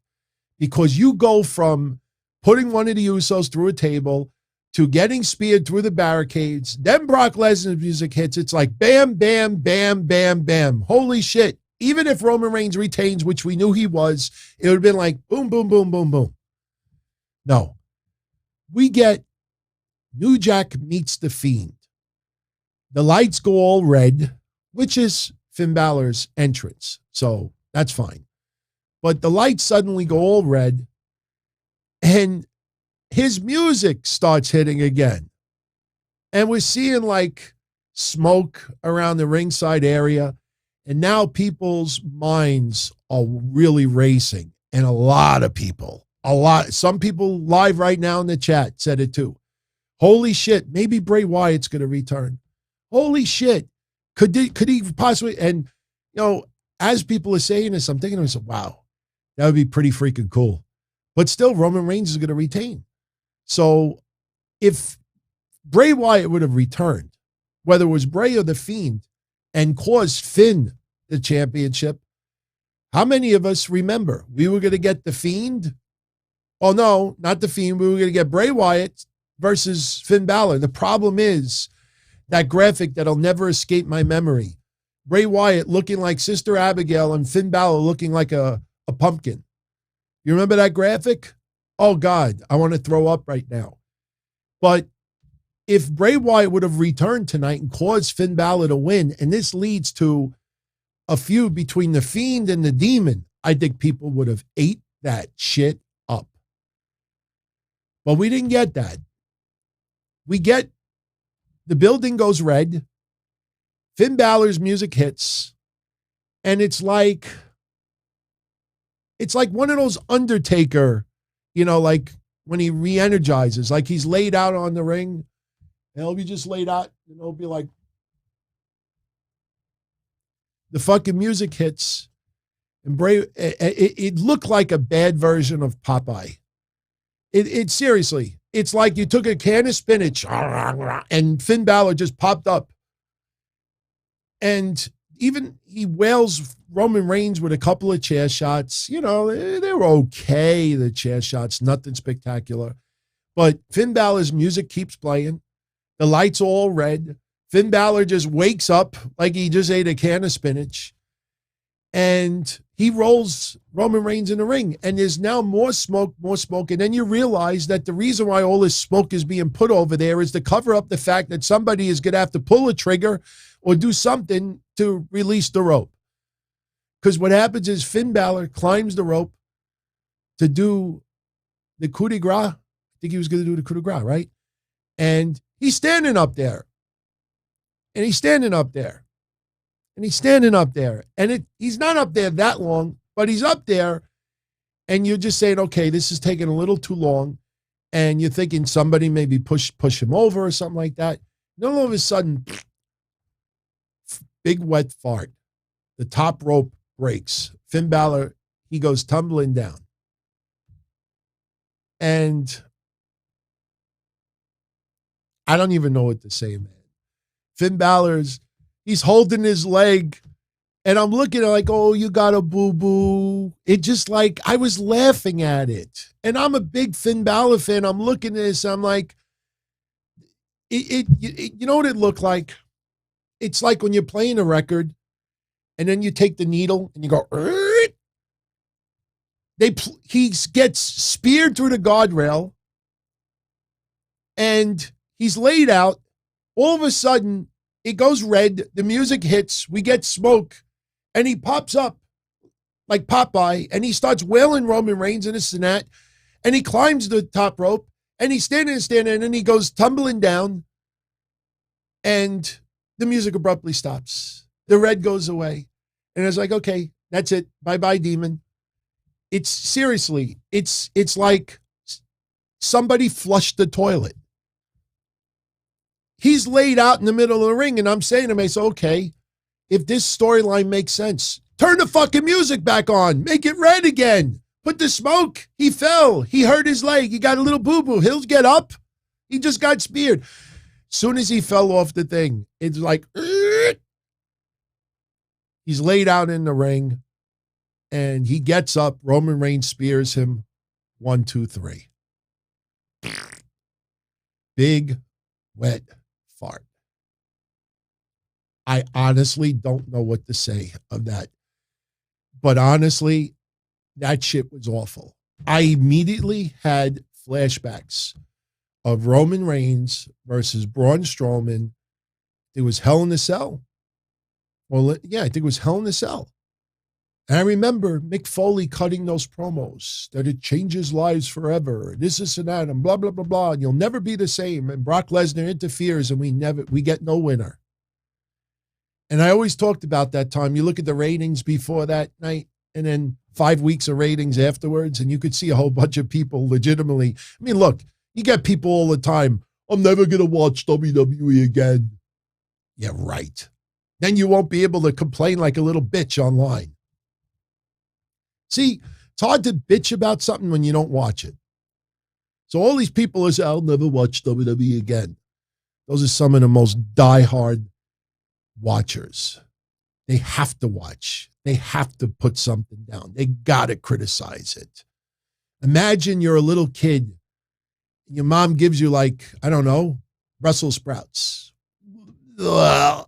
because you go from putting one of the Usos through a table to getting speared through the barricades. Then Brock Lesnar's music hits. It's like bam, bam, bam, bam, bam. Holy shit. Even if Roman Reigns retains, which we knew he was, it would have been like boom, boom, boom, boom, boom. No. We get New Jack meets The Fiend. The lights go all red, which is Finn Balor's entrance. So that's fine. But the lights suddenly go all red, and his music starts hitting again. And we're seeing like smoke around the ringside area. And now people's minds are really racing. And a lot of people, some people live right now in the chat said it too. Holy shit, maybe Bray Wyatt's going to return. Holy shit. Could he possibly, and you know, as people are saying this, I'm thinking to myself, wow, that would be pretty freaking cool. But still, Roman Reigns is going to retain. So if Bray Wyatt would have returned, whether it was Bray or The Fiend, and caused Finn the championship, how many of us remember we were going to get The Fiend? Oh, no, not The Fiend. We were going to get Bray Wyatt versus Finn Balor. The problem is that graphic that'll never escape my memory. Bray Wyatt looking like Sister Abigail and Finn Balor looking like a pumpkin. You remember that graphic? Oh, God, I want to throw up right now. But if Bray Wyatt would have returned tonight and caused Finn Balor to win, and this leads to a feud between The Fiend and the Demon, I think people would have ate that shit up. But we didn't get that. We get the building goes red, Finn Balor's music hits, and it's like one of those Undertaker, you know, like when he re-energizes, like he's laid out on the ring, and he'll be just laid out, and it'll be like, the fucking music hits, and Bray, it looked like a bad version of Popeye. It seriously, it's like you took a can of spinach and Finn Balor just popped up. And even he wails Roman Reigns with a couple of chair shots. You know, they were okay, the chair shots, nothing spectacular. But Finn Balor's music keeps playing. The lights all red. Finn Balor just wakes up like he just ate a can of spinach. And he rolls Roman Reigns in the ring. And there's now more smoke. And then you realize that the reason why all this smoke is being put over there is to cover up the fact that somebody is going to have to pull a trigger or do something to release the rope. Because what happens is Finn Balor climbs the rope to do the coup de grace. I think he was going to do the coup de grace, right? And he's standing up there. And he's standing up there. And he's standing up there. And he's not up there that long, but he's up there. And you're just saying, okay, this is taking a little too long. And you're thinking somebody maybe push him over or something like that. And then all of a sudden, big wet fart. The top rope breaks. Finn Balor, he goes tumbling down. And I don't even know what to say, man. Finn Balor's, he's holding his leg, and I'm looking at like, oh, you got a boo-boo. It just like, I was laughing at it. And I'm a big Finn Balor fan. I'm looking at this, I'm like, you know what it looked like? It's like when you're playing a record, and then you take the needle, and you go, he gets speared through the guardrail, and he's laid out. All of a sudden, it goes red. The music hits. We get smoke. And he pops up like Popeye. And he starts wailing Roman Reigns and this and that. And he climbs the top rope. And he's standing. And then he goes tumbling down. And the music abruptly stops. The red goes away. And it's like, okay, that's it. Bye-bye, demon. It's seriously, it's like somebody flushed the toilet. He's laid out in the middle of the ring, and I'm saying to him, I say, okay, if this storyline makes sense, turn the fucking music back on. Make it red again. Put the smoke. He fell. He hurt his leg. He got a little boo-boo. He'll get up. He just got speared. Soon as he fell off the thing, it's like, he's laid out in the ring, and he gets up. Roman Reigns spears him. 1, 2, 3. Big, wet fart. I honestly don't know what to say of that. But honestly, that shit was awful. I immediately had flashbacks of Roman Reigns versus Braun Strowman. It was Hell in a Cell. Well, yeah, I think it was Hell in a Cell. And I remember Mick Foley cutting those promos that it changes lives forever. This is and that and blah, blah, blah, blah. And you'll never be the same. And Brock Lesnar interferes and we get no winner. And I always talked about that time. You look at the ratings before that night and then 5 weeks of ratings afterwards, and you could see a whole bunch of people legitimately. I mean, look, you get people all the time. I'm never going to watch WWE again. Yeah, right. Then you won't be able to complain like a little bitch online. See, it's hard to bitch about something when you don't watch it. So all these people say, I'll never watch WWE again. Those are some of the most diehard watchers. They have to watch. They have to put something down. They got to criticize it. Imagine you're a little kid. Your mom gives you like, I don't know, Brussels sprouts. But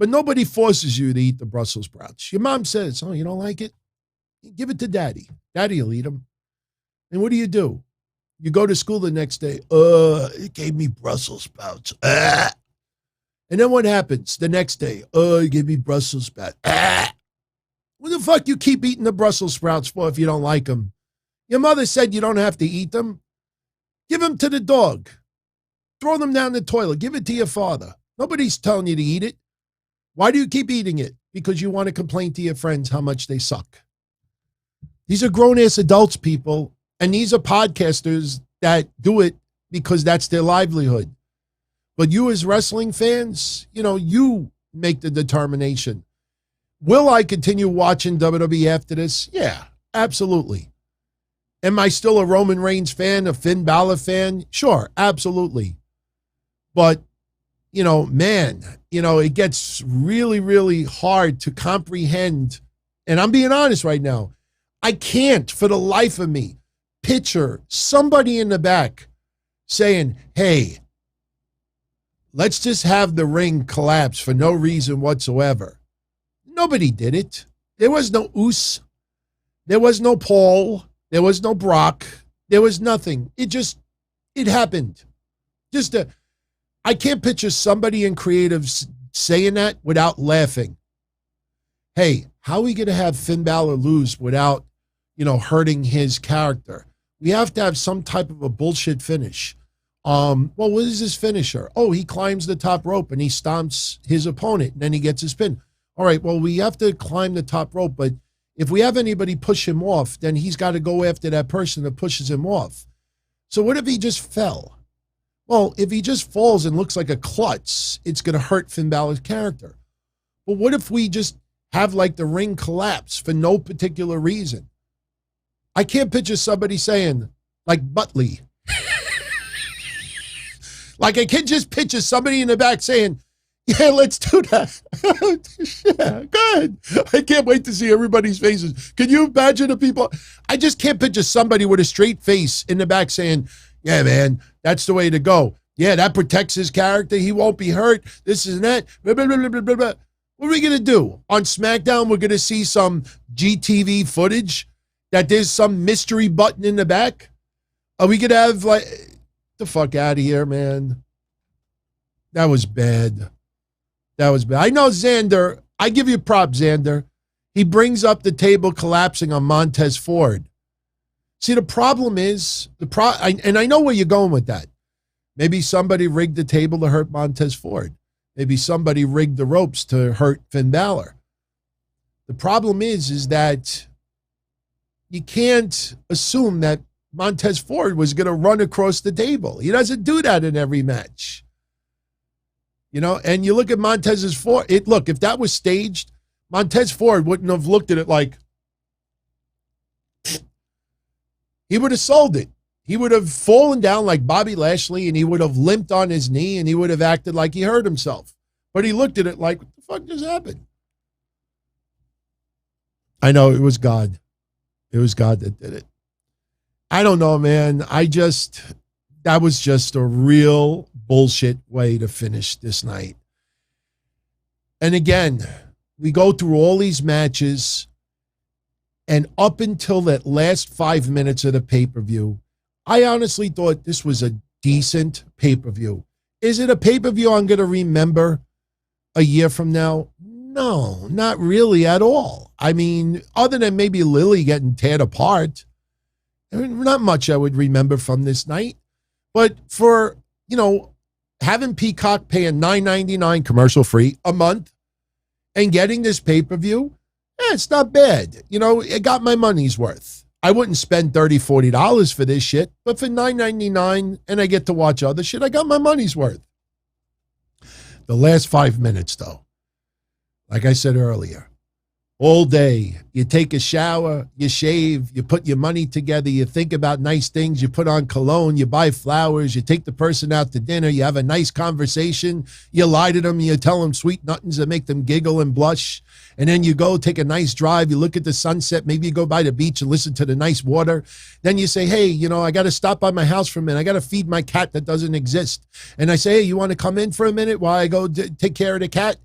nobody forces you to eat the Brussels sprouts. Your mom says, oh, you don't like it? Give it to daddy. Daddy will eat them. And what do? You go to school the next day. It gave me Brussels sprouts. And then what happens the next day? It gave me Brussels sprouts. What the fuck you keep eating the Brussels sprouts for if you don't like them? Your mother said you don't have to eat them. Give them to the dog. Throw them down the toilet. Give it to your father. Nobody's telling you to eat it. Why do you keep eating it? Because you want to complain to your friends how much they suck. These are grown-ass adults, people, and these are podcasters that do it because that's their livelihood. But you as wrestling fans, you make the determination. Will I continue watching WWE after this? Yeah, absolutely. Am I still a Roman Reigns fan, a Finn Balor fan? Sure, absolutely. But, it gets really, really hard to comprehend. And I'm being honest right now. I can't, for the life of me, picture somebody in the back saying, hey, let's just have the ring collapse for no reason whatsoever. Nobody did it. There was no Usos. There was no Paul. There was no Brock. There was nothing. It happened. I can't picture somebody in creative saying that without laughing. Hey, how are we going to have Finn Balor lose without, hurting his character? We have to have some type of a bullshit finish. What is his finisher? Oh, he climbs the top rope and he stomps his opponent and then he gets his pin. All right, well, we have to climb the top rope, but if we have anybody push him off, then he's got to go after that person that pushes him off. So what if he just fell? Well, if he just falls and looks like a klutz, it's going to hurt Finn Balor's character. But what if we just have like the ring collapse for no particular reason? I can't picture somebody saying, like 𝗵𝘁𝗏𝗵𝘁𝘀𝗀. Like I can't just picture somebody in the back saying, yeah, let's do that. Yeah, good. I can't wait to see everybody's faces. Can you imagine the people? I just can't picture somebody with a straight face in the back saying, yeah, man, that's the way to go. Yeah, that protects his character. He won't be hurt. This is that. Blah, blah, blah, blah, blah, blah. What are we going to do? On SmackDown, we're going to see some GTV footage that there's some mystery button in the back? Are we going to have the fuck out of here, man? That was bad. That was bad. I know Xander. I give you props, Xander. He brings up the table collapsing on Montez Ford. See, the problem is, and I know where you're going with that. Maybe somebody rigged the table to hurt Montez Ford. Maybe somebody rigged the ropes to hurt Finn Balor. The problem is that you can't assume that Montez Ford was going to run across the table. He doesn't do that in every match. You know, and you look at Montez's Ford. Look, if that was staged, Montez Ford wouldn't have looked at it like, he would have sold it. He would have fallen down like Bobby Lashley, and he would have limped on his knee, and he would have acted like he hurt himself. But he looked at it like, what the fuck just happened? I know, it was God. It was God that did it. I don't know, man. That was just a real bullshit way to finish this night. And again, we go through all these matches, and up until that last 5 minutes of the pay-per-view, I honestly thought this was a decent pay-per-view. Is it a pay-per-view I'm going to remember a year from now? No, not really at all. I mean, other than maybe Lilly getting teared apart, not much I would remember from this night. But for, having Peacock paying $9.99 commercial-free a month and getting this pay-per-view, it's not bad. It got my money's worth. I wouldn't spend $30, $40 for this shit, but for $9.99 and I get to watch other shit, I got my money's worth. The last 5 minutes, though, like I said earlier, all day, you take a shower, you shave, you put your money together, you think about nice things, you put on cologne, you buy flowers, you take the person out to dinner, you have a nice conversation, you lie to them, you tell them sweet nothings that make them giggle and blush, and then you go take a nice drive, you look at the sunset, maybe you go by the beach and listen to the nice water, then you say, hey, I got to stop by my house for a minute, I got to feed my cat that doesn't exist, and I say, hey, you want to come in for a minute while I go take care of the cat?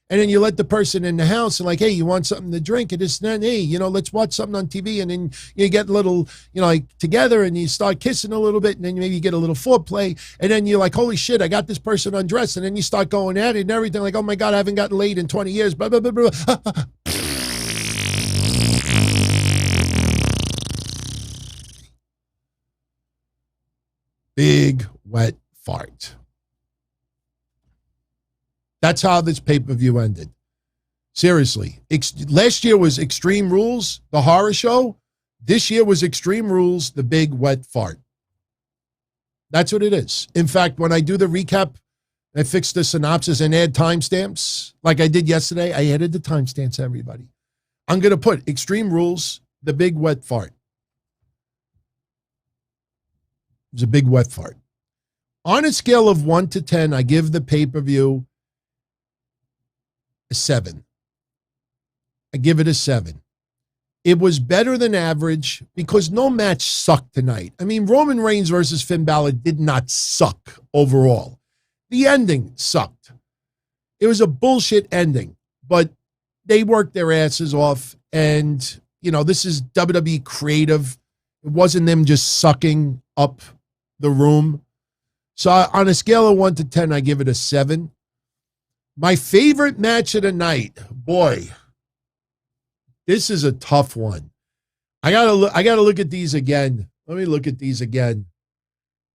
And then you let the person in the house and like, hey, you want something to drink? And it's then, hey, let's watch something on TV. And then you get a little, together and you start kissing a little bit. And then maybe you get a little foreplay. And then you're like, holy shit, I got this person undressed. And then you start going at it and everything like, oh my God, I haven't gotten laid in 20 years. Blah, blah, blah, blah. Big wet fart. That's how this pay-per-view ended. Seriously. Last year was Extreme Rules, the horror show. This year was Extreme Rules, the big wet fart. That's what it is. In fact, when I do the recap, I fix the synopsis and add timestamps like I did yesterday. I added the timestamps, everybody. I'm going to put Extreme Rules, the big wet fart. It was a big wet fart. On a scale of 1 to 10, I give the pay-per-view a 7. I give it a 7. It was better than average because no match sucked tonight. I mean, Roman Reigns versus Finn Balor did not suck overall. The ending sucked. It was a bullshit ending, but they worked their asses off. And, this is WWE creative. It wasn't them just sucking up the room. So on a scale of 1 to 10, I give it a 7. My favorite match of the night, boy, this is a tough one. I gotta look at these again. Let me look at these again.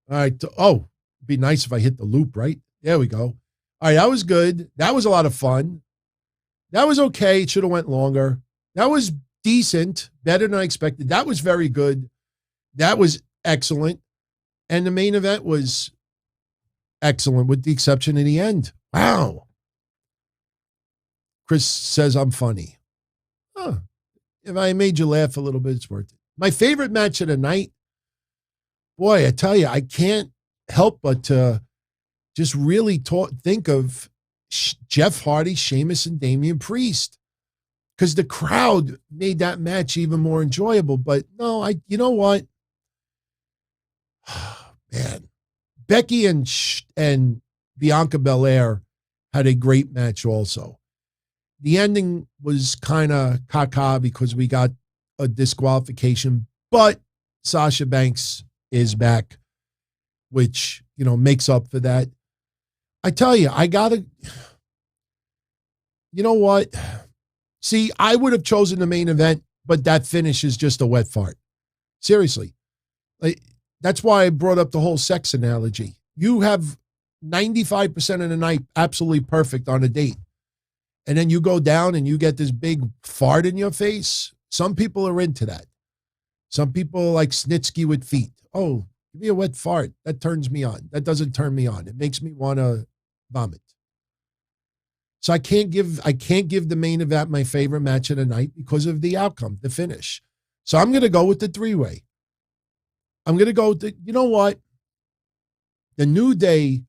All right. Oh, it'd be nice if I hit the loop, right? There we go. All right, that was good. That was a lot of fun. That was okay. It should have went longer. That was decent, better than I expected. That was very good. That was excellent. And the main event was excellent with the exception of the end. Wow. Chris says I'm funny. Huh. If I made you laugh a little bit, it's worth it. My favorite match of the night, boy, I tell you, I can't help but to just really think of Jeff Hardy, Sheamus, and Damian Priest. Because the crowd made that match even more enjoyable. But no, you know what? Man, Becky and Bianca Belair had a great match also. The ending was kind of caca because we got a disqualification, but Sasha Banks is back, which, makes up for that. I tell you, you know what? See, I would have chosen the main event, but that finish is just a wet fart. Seriously. That's why I brought up the whole sex analogy. You have 95% of the night absolutely perfect on a date. and then you go down and you get this big fart in your face. Some people are into that. Some people like 𝗫𝗁𝘁cie with feet. Oh, give me a wet fart. That turns me on. That doesn't turn me on. It makes me want to vomit. So I can't give the main event my favorite match of the night because of the outcome, the finish. So I'm going to go with the three-way. I'm going to go with you know what? The New Day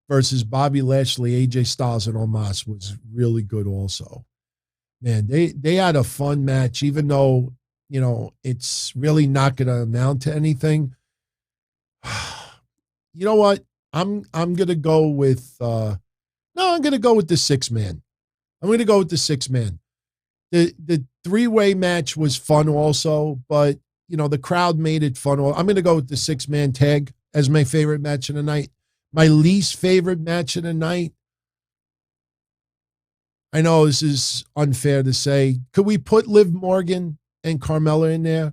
versus Bobby Lashley, AJ Styles, and Omos was really good also. Man, they had a fun match, even though, you know, it's really not going to amount to anything. You know what? I'm going to go with I'm going to go with the six-man. I'm going to go with the six-man. The three-way match was fun also, but, you know, the crowd made it fun. I'm going to go with the six-man tag as my favorite match of the night. My least favorite match of the night, I know this is unfair to say. Could we put Liv Morgan and Carmella in there?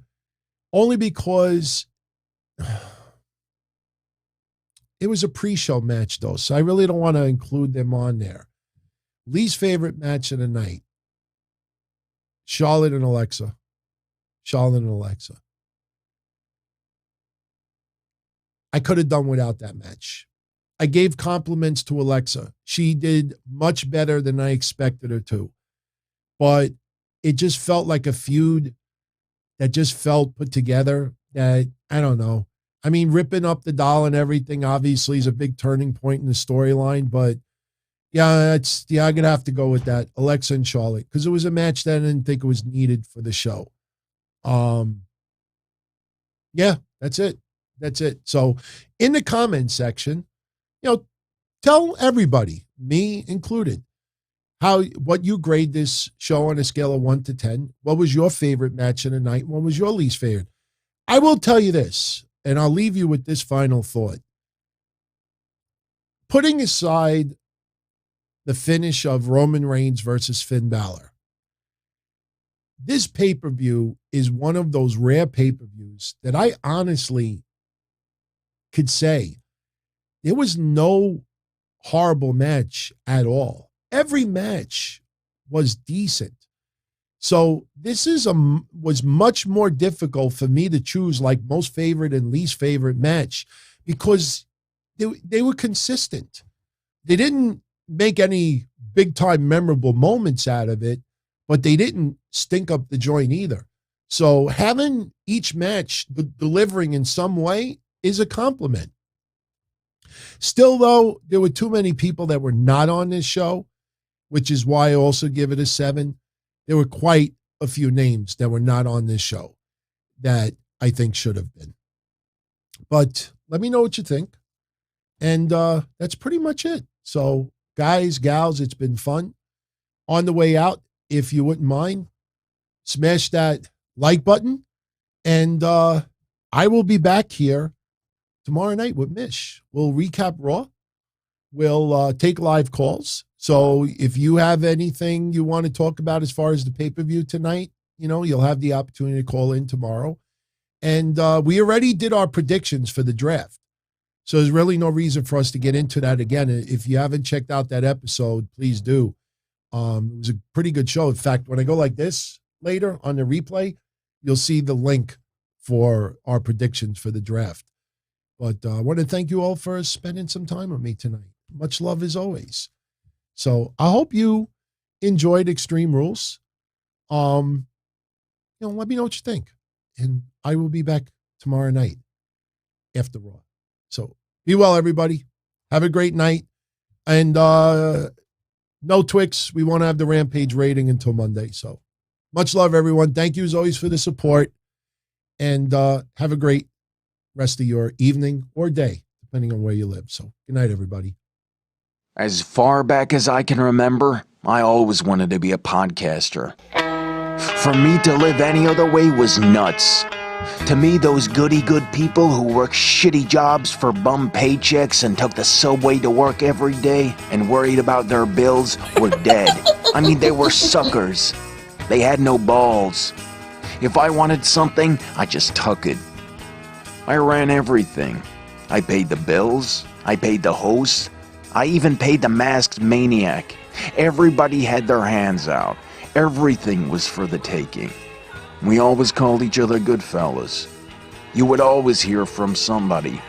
Only because it was a pre-show match, though, so I really don't want to include them on there. Least favorite match of the night, Charlotte and Alexa. Charlotte and Alexa. I could have done without that match. I gave compliments to Alexa. She did much better than I expected her to. But it just felt like a feud that just felt put together that, I don't know. I mean, ripping up the doll and everything obviously is a big turning point in the storyline, but I'm going to have to go with that, Alexa and Charlotte, because it was a match that I didn't think it was needed for the show. Yeah, that's it. That's it. So in the comments section, you know, tell everybody, me included, what you grade this show on a scale of 1 to 10. What was your favorite match of the night? What was your least favorite? I will tell you this, and I'll leave you with this final thought. Putting aside the finish of Roman Reigns versus Finn Bálor, this pay-per-view is one of those rare pay-per-views that I honestly could say there was no horrible match at all. Every match was decent. So this was much more difficult for me to choose like most favorite and least favorite match because they were consistent. They didn't make any big-time memorable moments out of it, but they didn't stink up the joint either. So having each match delivering in some way is a compliment. Still, though, there were too many people that were not on this show, which is why I also give it a 7. There were quite a few names that were not on this show that I think should have been. But let me know what you think. And that's pretty much it. So, guys, gals, it's been fun. On the way out, if you wouldn't mind, smash that like button. And I will be back here tomorrow night with Mish. We'll recap Raw. We'll take live calls. So if you have anything you want to talk about as far as the pay-per-view tonight, you know, you'll have the opportunity to call in tomorrow. And we already did our predictions for the draft. So there's really no reason for us to get into that again. If you haven't checked out that episode, please do. It was a pretty good show. In fact, when I go like this later on the replay, you'll see the link for our predictions for the draft. But I want to thank you all for spending some time with me tonight. Much love as always. So I hope you enjoyed Extreme Rules. Let me know what you think. And I will be back tomorrow night after Raw. So be well, everybody. Have a great night. And no 𝘁𝗏𝗄𝑐𝑠. We won't have the Rampage rating until Monday. So much love, everyone. Thank you as always for the support. And have a great rest of your evening or day, depending on where you live. So good night, everybody. As far back as I can remember, I always wanted to be a podcaster. For me to live any other way was nuts. To me, those goody-good people who work shitty jobs for bum paychecks and took the subway to work every day and worried about their bills were dead. I mean, they were suckers. They had no balls. If I wanted something, I just took it. I ran everything. I paid the bills. I paid the host. I even paid the masked maniac. Everybody had their hands out. Everything was for the taking. We always called each other good fellas. You would always hear from somebody.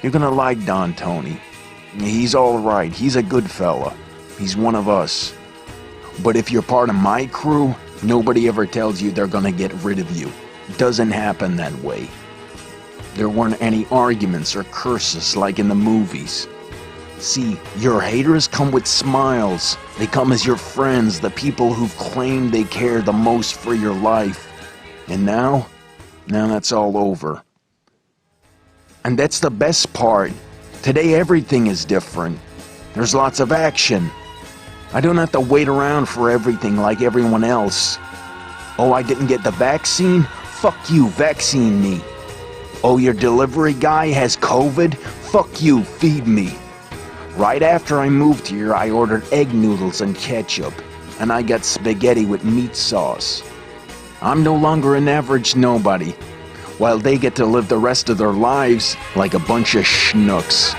You're gonna like Don Tony. He's alright. He's a good fella. He's one of us. But if you're part of my crew, nobody ever tells you they're gonna get rid of you. It doesn't happen that way. There weren't any arguments or curses like in the movies. See, your haters come with smiles. They come as your friends, the people who've claimed they care the most for your life. And now that's all over. And that's the best part. Today everything is different. There's lots of action. I don't have to wait around for everything like everyone else. Oh, I didn't get the vaccine? Fuck you, vaccine me. Oh, your delivery guy has COVID? Fuck you, feed me. Right after I moved here, I ordered egg noodles and ketchup, and I got spaghetti with meat sauce. I'm no longer an average nobody, while they get to live the rest of their lives like a bunch of schnooks.